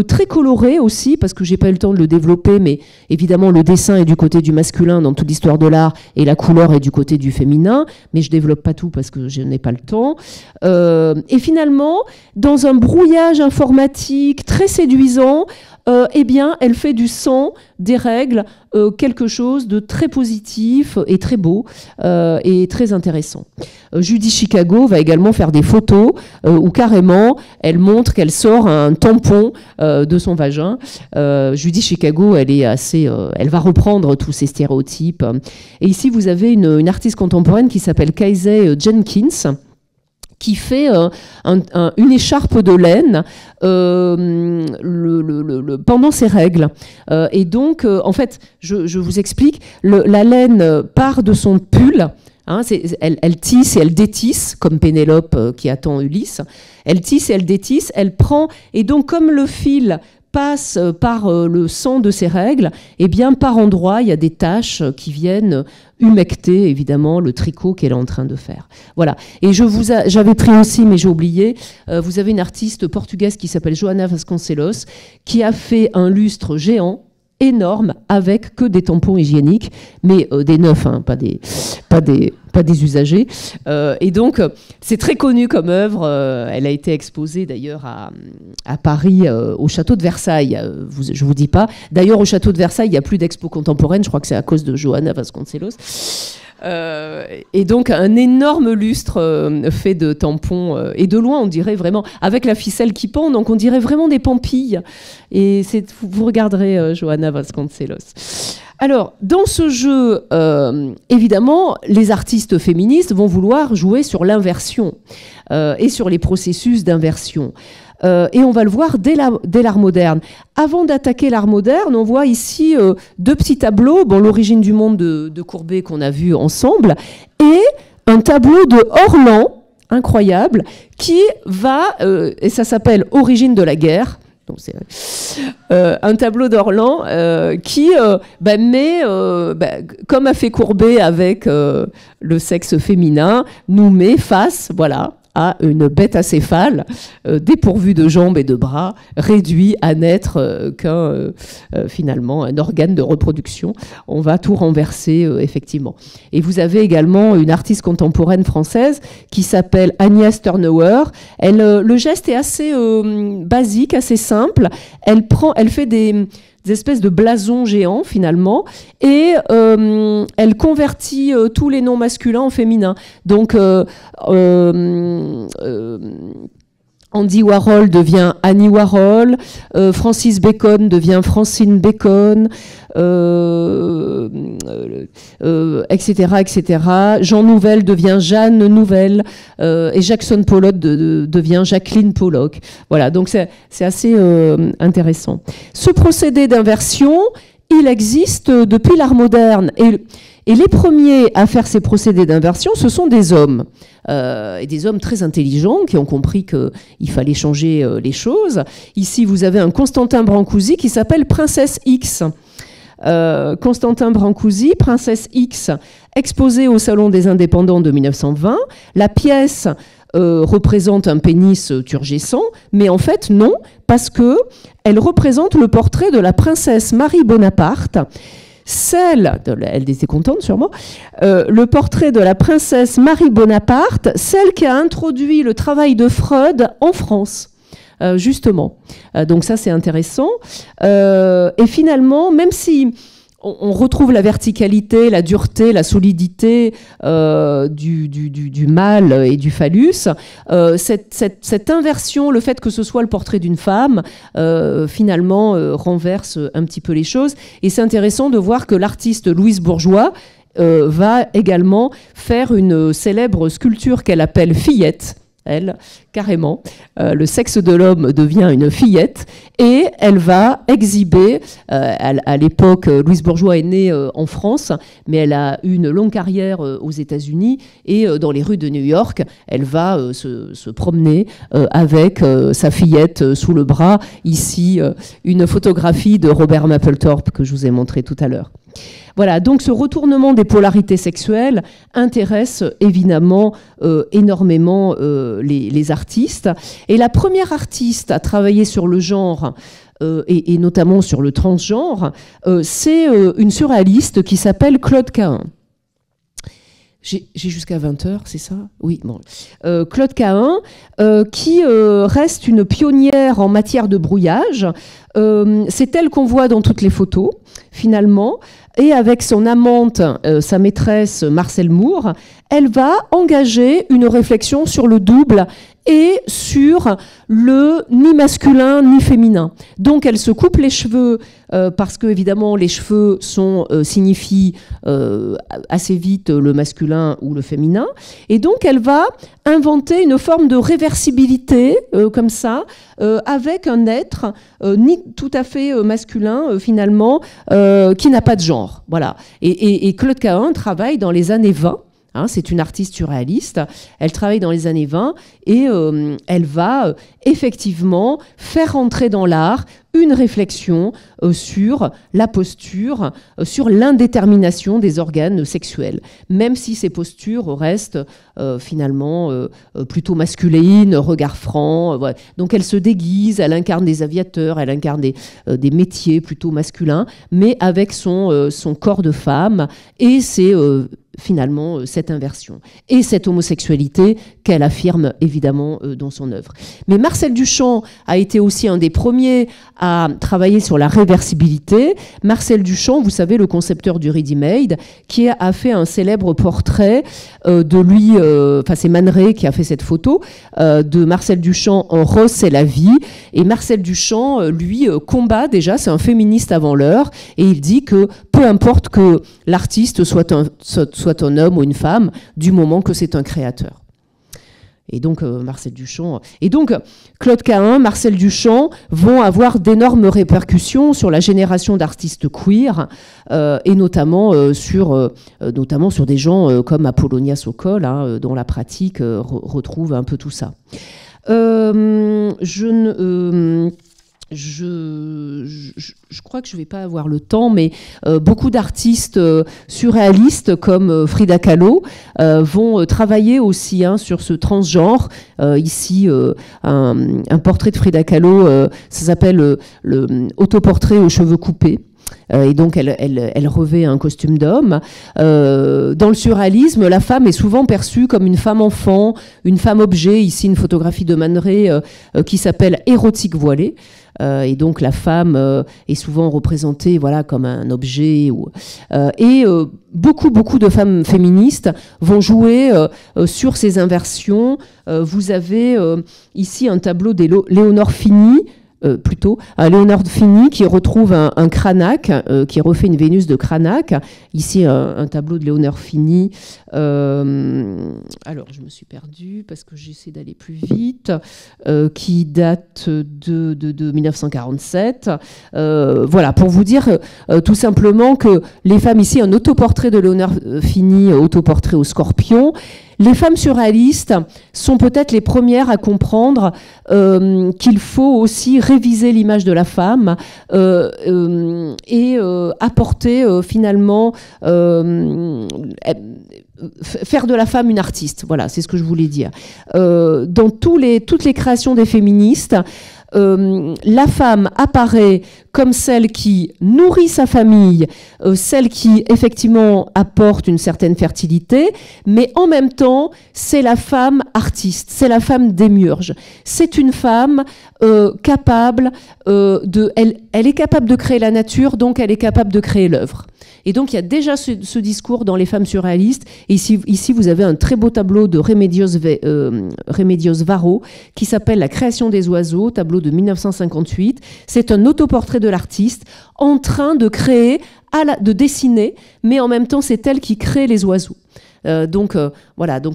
Très colorée aussi, parce que j'ai pas eu le temps de le développer, mais évidemment, le dessin est du côté du masculin dans toute l'histoire de l'art et la couleur est du côté du féminin. Mais je développe pas tout parce que je n'ai pas le temps. Et finalement, dans un brouillage informatique très séduisant, eh bien, elle fait du sang, des règles, quelque chose de très positif et très beau et très intéressant. Judy Chicago va également faire des photos où carrément elle montre qu'elle sort un tampon de son vagin. Judy Chicago, elle va reprendre tous ces stéréotypes. Et ici, vous avez une artiste contemporaine qui s'appelle Kaisei Jenkins, qui fait une écharpe de laine pendant ses règles. Et donc, en fait, je vous explique, la laine part de son pull. Hein, elle tisse et elle détisse, comme Pénélope qui attend Ulysse. Elle tisse et elle détisse, elle prend... Et donc, comme le fil passe par le sang de ses règles, et bien par endroits, il y a des taches qui viennent humecter, évidemment, le tricot qu'elle est en train de faire. Voilà. Et j'avais pris aussi, mais j'ai oublié, vous avez une artiste portugaise qui s'appelle Joana Vasconcelos, qui a fait un lustre géant, énorme, avec que des tampons hygiéniques, mais des neufs, hein, pas des usagers. Et donc, c'est très connu comme œuvre. Elle a été exposée d'ailleurs à Paris, au château de Versailles. Je vous dis pas. D'ailleurs, au château de Versailles, il n'y a plus d'expo contemporaine. Je crois que c'est à cause de Joana Vasconcelos. Et donc un énorme lustre fait de tampons. Et de loin, on dirait vraiment, avec la ficelle qui pend, donc on dirait vraiment des pampilles. Et vous regarderez Johanna Vasconcelos. Alors, dans ce jeu, évidemment, les artistes féministes vont vouloir jouer sur l'inversion et sur les processus d'inversion. Et on va le voir dès l'art moderne. Avant d'attaquer l'art moderne, on voit ici deux petits tableaux. Bon, l'origine du monde de Courbet qu'on a vu ensemble, et un tableau de Orlan, incroyable, qui va, et ça s'appelle Origine de la guerre. Donc c'est un tableau d'Orlan qui met, comme a fait Courbet avec le sexe féminin, nous met face, voilà, à une bête acéphale, dépourvue de jambes et de bras, réduit à n'être finalement un organe de reproduction. On va tout renverser, effectivement. Et vous avez également une artiste contemporaine française qui s'appelle Agnès Turnauer. Le geste est assez basique, assez simple. Elle fait des espèces de blasons géants finalement, et elle convertit tous les noms masculins en féminins. Donc Andy Warhol devient Annie Warhol, Francis Bacon devient Francine Bacon, etc., etc. Jean Nouvel devient Jeanne Nouvel, et Jackson Pollock devient Jacqueline Pollock. Voilà, donc c'est assez intéressant. Ce procédé d'inversion, il existe depuis l'art moderne, et les premiers à faire ces procédés d'inversion, ce sont des hommes. Et des hommes très intelligents qui ont compris qu'il fallait changer les choses. Ici, vous avez un Constantin Brancusi qui s'appelle Princesse X. Constantin Brancusi, Princesse X, exposée au Salon des Indépendants de 1920. La pièce représente un pénis turgescent, mais en fait non, parce qu'elle représente le portrait de la princesse Marie Bonaparte. Elle était contente sûrement, le portrait de la princesse Marie Bonaparte, celle qui a introduit le travail de Freud en France, justement. Donc ça c'est intéressant. Et finalement, même si on retrouve la verticalité, la dureté, la solidité du mâle et du phallus, cette inversion, le fait que ce soit le portrait d'une femme, finalement renverse un petit peu les choses. Et c'est intéressant de voir que l'artiste Louise Bourgeois va également faire une célèbre sculpture qu'elle appelle Fillette. Elle, carrément, le sexe de l'homme devient une fillette, et elle va exhiber, à l'époque, Louise Bourgeois est née en France, mais elle a eu une longue carrière aux États-Unis, et dans les rues de New York, elle va se promener avec sa fillette sous le bras. Ici, une photographie de Robert Mapplethorpe que je vous ai montré tout à l'heure. Voilà, donc ce retournement des polarités sexuelles intéresse évidemment énormément les artistes. Et la première artiste à travailler sur le genre, et notamment sur le transgenre, c'est une surréaliste qui s'appelle Claude Cahun. J'ai jusqu'à 20h, c'est ça? Oui, bon. Claude Cahun, qui reste une pionnière en matière de brouillage. C'est elle qu'on voit dans toutes les photos, finalement. Et avec son amante, sa maîtresse Marcel Moore, elle va engager une réflexion sur le double et sur le ni masculin ni féminin. Donc elle se coupe les cheveux parce que évidemment les cheveux signifient assez vite le masculin ou le féminin, et donc elle va inventer une forme de réversibilité comme ça, avec un être ni tout à fait masculin finalement, qui n'a pas de genre. Voilà. Et Claude Cahun travaille dans les années 20. Hein, c'est une artiste surréaliste, elle travaille dans les années 20 et elle va effectivement faire entrer dans l'art une réflexion sur la posture, sur l'indétermination des organes sexuels, même si ces postures restent finalement plutôt masculines, regard franc. Voilà. Donc elle se déguise, elle incarne des aviateurs, elle incarne des métiers plutôt masculins, mais avec son corps de femme et ses finalement cette inversion et cette homosexualité qu'elle affirme évidemment dans son œuvre. Mais Marcel Duchamp a été aussi un des premiers à travailler sur la réversibilité. Marcel Duchamp, vous savez, le concepteur du ready-made, qui a fait un célèbre portrait de lui, enfin c'est Man Ray qui a fait cette photo, de Marcel Duchamp en Rose c'est la vie. Et Marcel Duchamp, lui, combat déjà, c'est un féministe avant l'heure, et il dit que peu importe que l'artiste soit un homme ou une femme, du moment que c'est un créateur. Et donc Marcel Duchamp et donc Claude Cahun, Marcel Duchamp vont avoir d'énormes répercussions sur la génération d'artistes queer et notamment sur des gens comme Apollonia Sokol, hein, dont la pratique retrouve un peu tout ça. Je crois que je ne vais pas avoir le temps, mais beaucoup d'artistes surréalistes comme Frida Kahlo vont travailler aussi sur ce transgenre. Ici, un portrait de Frida Kahlo, ça s'appelle le autoportrait aux cheveux coupés. Et donc, elle revêt un costume d'homme. Dans le surréalisme, la femme est souvent perçue comme une femme enfant, une femme objet. Ici, une photographie de Man Ray qui s'appelle Érotique voilée. Et donc, la femme est souvent représentée comme un objet. Et beaucoup de femmes féministes vont jouer sur ces inversions. Vous avez ici un tableau de Léonore Fini, Léonard Fini qui retrouve un Cranach, qui refait une Vénus de Cranach. Ici, un tableau de Léonard Fini. Alors, je me suis perdue parce que j'essaie d'aller plus vite, qui date de 1947. Voilà, pour vous dire tout simplement que les femmes, ici, un autoportrait de Léonard Fini, autoportrait au Scorpion. Les femmes surréalistes sont peut-être les premières à comprendre qu'il faut aussi réviser l'image de la femme et apporter finalement faire de la femme une artiste. Voilà, c'est ce que je voulais dire. Dans toutes les créations des féministes, la femme apparaît comme celle qui nourrit sa famille, celle qui effectivement apporte une certaine fertilité, mais en même temps, c'est la femme artiste, c'est la femme démiurge. C'est une femme capable elle est capable de créer la nature, donc elle est capable de créer l'œuvre. Et donc, il y a déjà ce discours dans les femmes surréalistes. Et ici, vous avez un très beau tableau de Remedios Varro qui s'appelle La création des oiseaux, tableau de 1958. C'est un autoportrait de l'artiste en train de créer, de dessiner, mais en même temps, c'est elle qui crée les oiseaux. Donc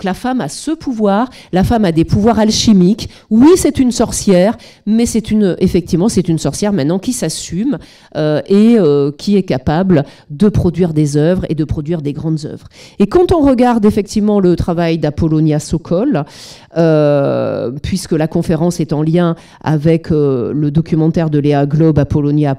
la femme a ce pouvoir, la femme a des pouvoirs alchimiques. Oui, c'est une sorcière, mais effectivement, c'est une sorcière maintenant qui s'assume et qui est capable de produire des œuvres et de produire des grandes œuvres. Et quand on regarde effectivement le travail d'Apollonia Sokol, puisque la conférence est en lien avec le documentaire de Léa Globe, Apollonia,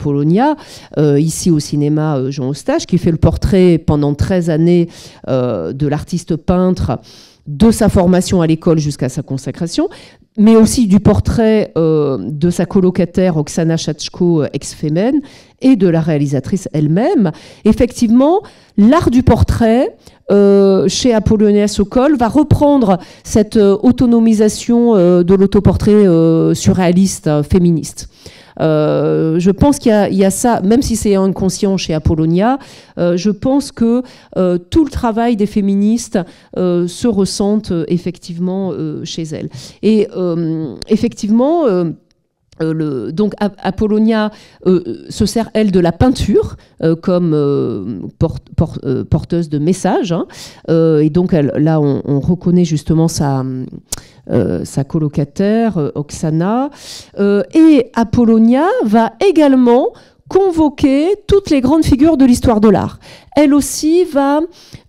ici au cinéma Jean Eustache, qui fait le portrait pendant 13 années de l'artiste peintre, de sa formation à l'école jusqu'à sa consacration, mais aussi du portrait de sa colocataire Oksana Shachko, ex-Femen, et de la réalisatrice elle-même. Effectivement, l'art du portrait, chez Apollonia Sokol, va reprendre cette autonomisation de l'autoportrait surréaliste féministe. Je pense qu'il y a ça, même si c'est inconscient chez Apollonia, je pense que tout le travail des féministes se ressente effectivement chez elles. Et effectivement, donc Apollonia se sert, elle, de la peinture comme porteuse de messages. Et donc, là, on reconnaît justement sa colocataire, Oksana. Et Apollonia va également convoquer toutes les grandes figures de l'histoire de l'art. Elle aussi va,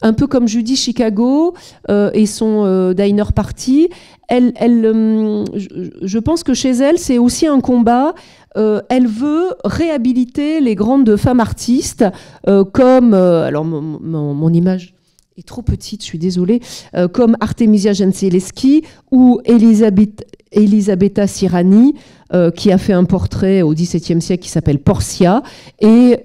un peu comme Judy Chicago et son Diner Party, je pense que chez elle, c'est aussi un combat. Elle veut réhabiliter les grandes femmes artistes comme... alors, mon image est trop petite, je suis désolée. Comme Artemisia Gentileschi ou Elisabeth Elisabetta Sirani, qui a fait un portrait au XVIIe siècle qui s'appelle Portia, et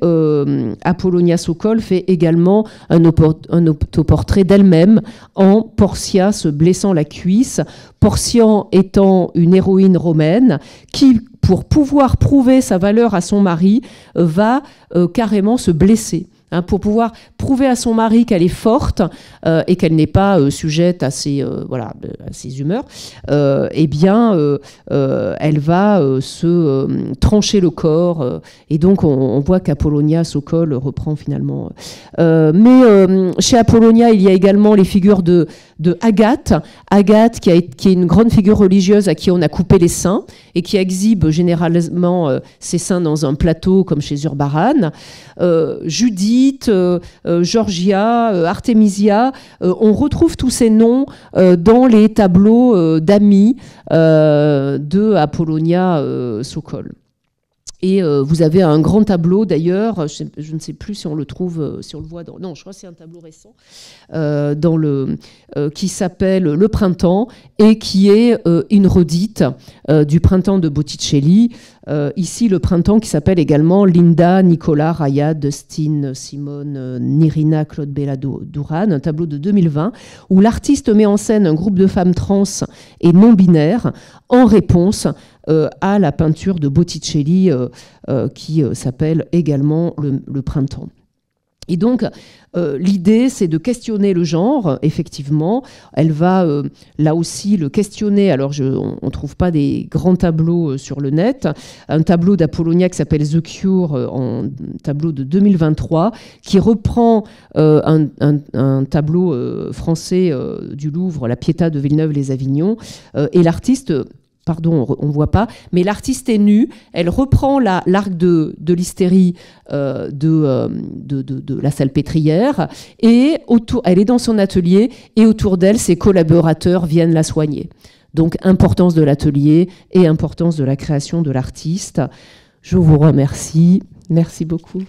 Apollonia Sokol fait également un autoportrait d'elle-même en Portia se blessant la cuisse, Portia étant une héroïne romaine qui, pour pouvoir prouver sa valeur à son mari, va carrément se blesser. Pour pouvoir prouver à son mari qu'elle est forte et qu'elle n'est pas sujette à ses humeurs, eh bien, elle va se trancher le corps. Et donc, on voit qu'Apollonia Sokol reprend finalement. Mais chez Apollonia, il y a également les figures de Agathe. Agathe, qui est une grande figure religieuse à qui on a coupé les seins et qui exhibe généralement ses seins dans un plateau, comme chez Zurbaran. Judith, Georgia, Artemisia, on retrouve tous ces noms dans les tableaux d'amis de Apollonia Sokol. Et vous avez un grand tableau d'ailleurs, je ne sais plus si on le trouve, si on le voit dans... Non, je crois que c'est un tableau récent, qui s'appelle Le Printemps et qui est une redite du Printemps de Botticelli. Ici, le Printemps qui s'appelle également Linda, Nicolas, Raya, Dustin, Simone, Nirina, Claude Bella Duran, un tableau de 2020 où l'artiste met en scène un groupe de femmes trans et non-binaires en réponse à la peinture de Botticelli qui s'appelle également le Printemps. Et donc, l'idée, c'est de questionner le genre, effectivement. Elle va, là aussi, le questionner. Alors, on ne trouve pas des grands tableaux sur le net. Un tableau d'Apollonia qui s'appelle The Cure, un tableau de 2023, qui reprend un tableau français du Louvre, La Pietà de Villeneuve-les-Avignon. Et l'artiste... Pardon, on ne voit pas, mais l'artiste est nue, elle reprend l'arc de l'hystérie de la salpêtrière, et elle est dans son atelier, et autour d'elle, ses collaborateurs viennent la soigner. Donc, importance de l'atelier et importance de la création de l'artiste. Je vous remercie. Merci beaucoup.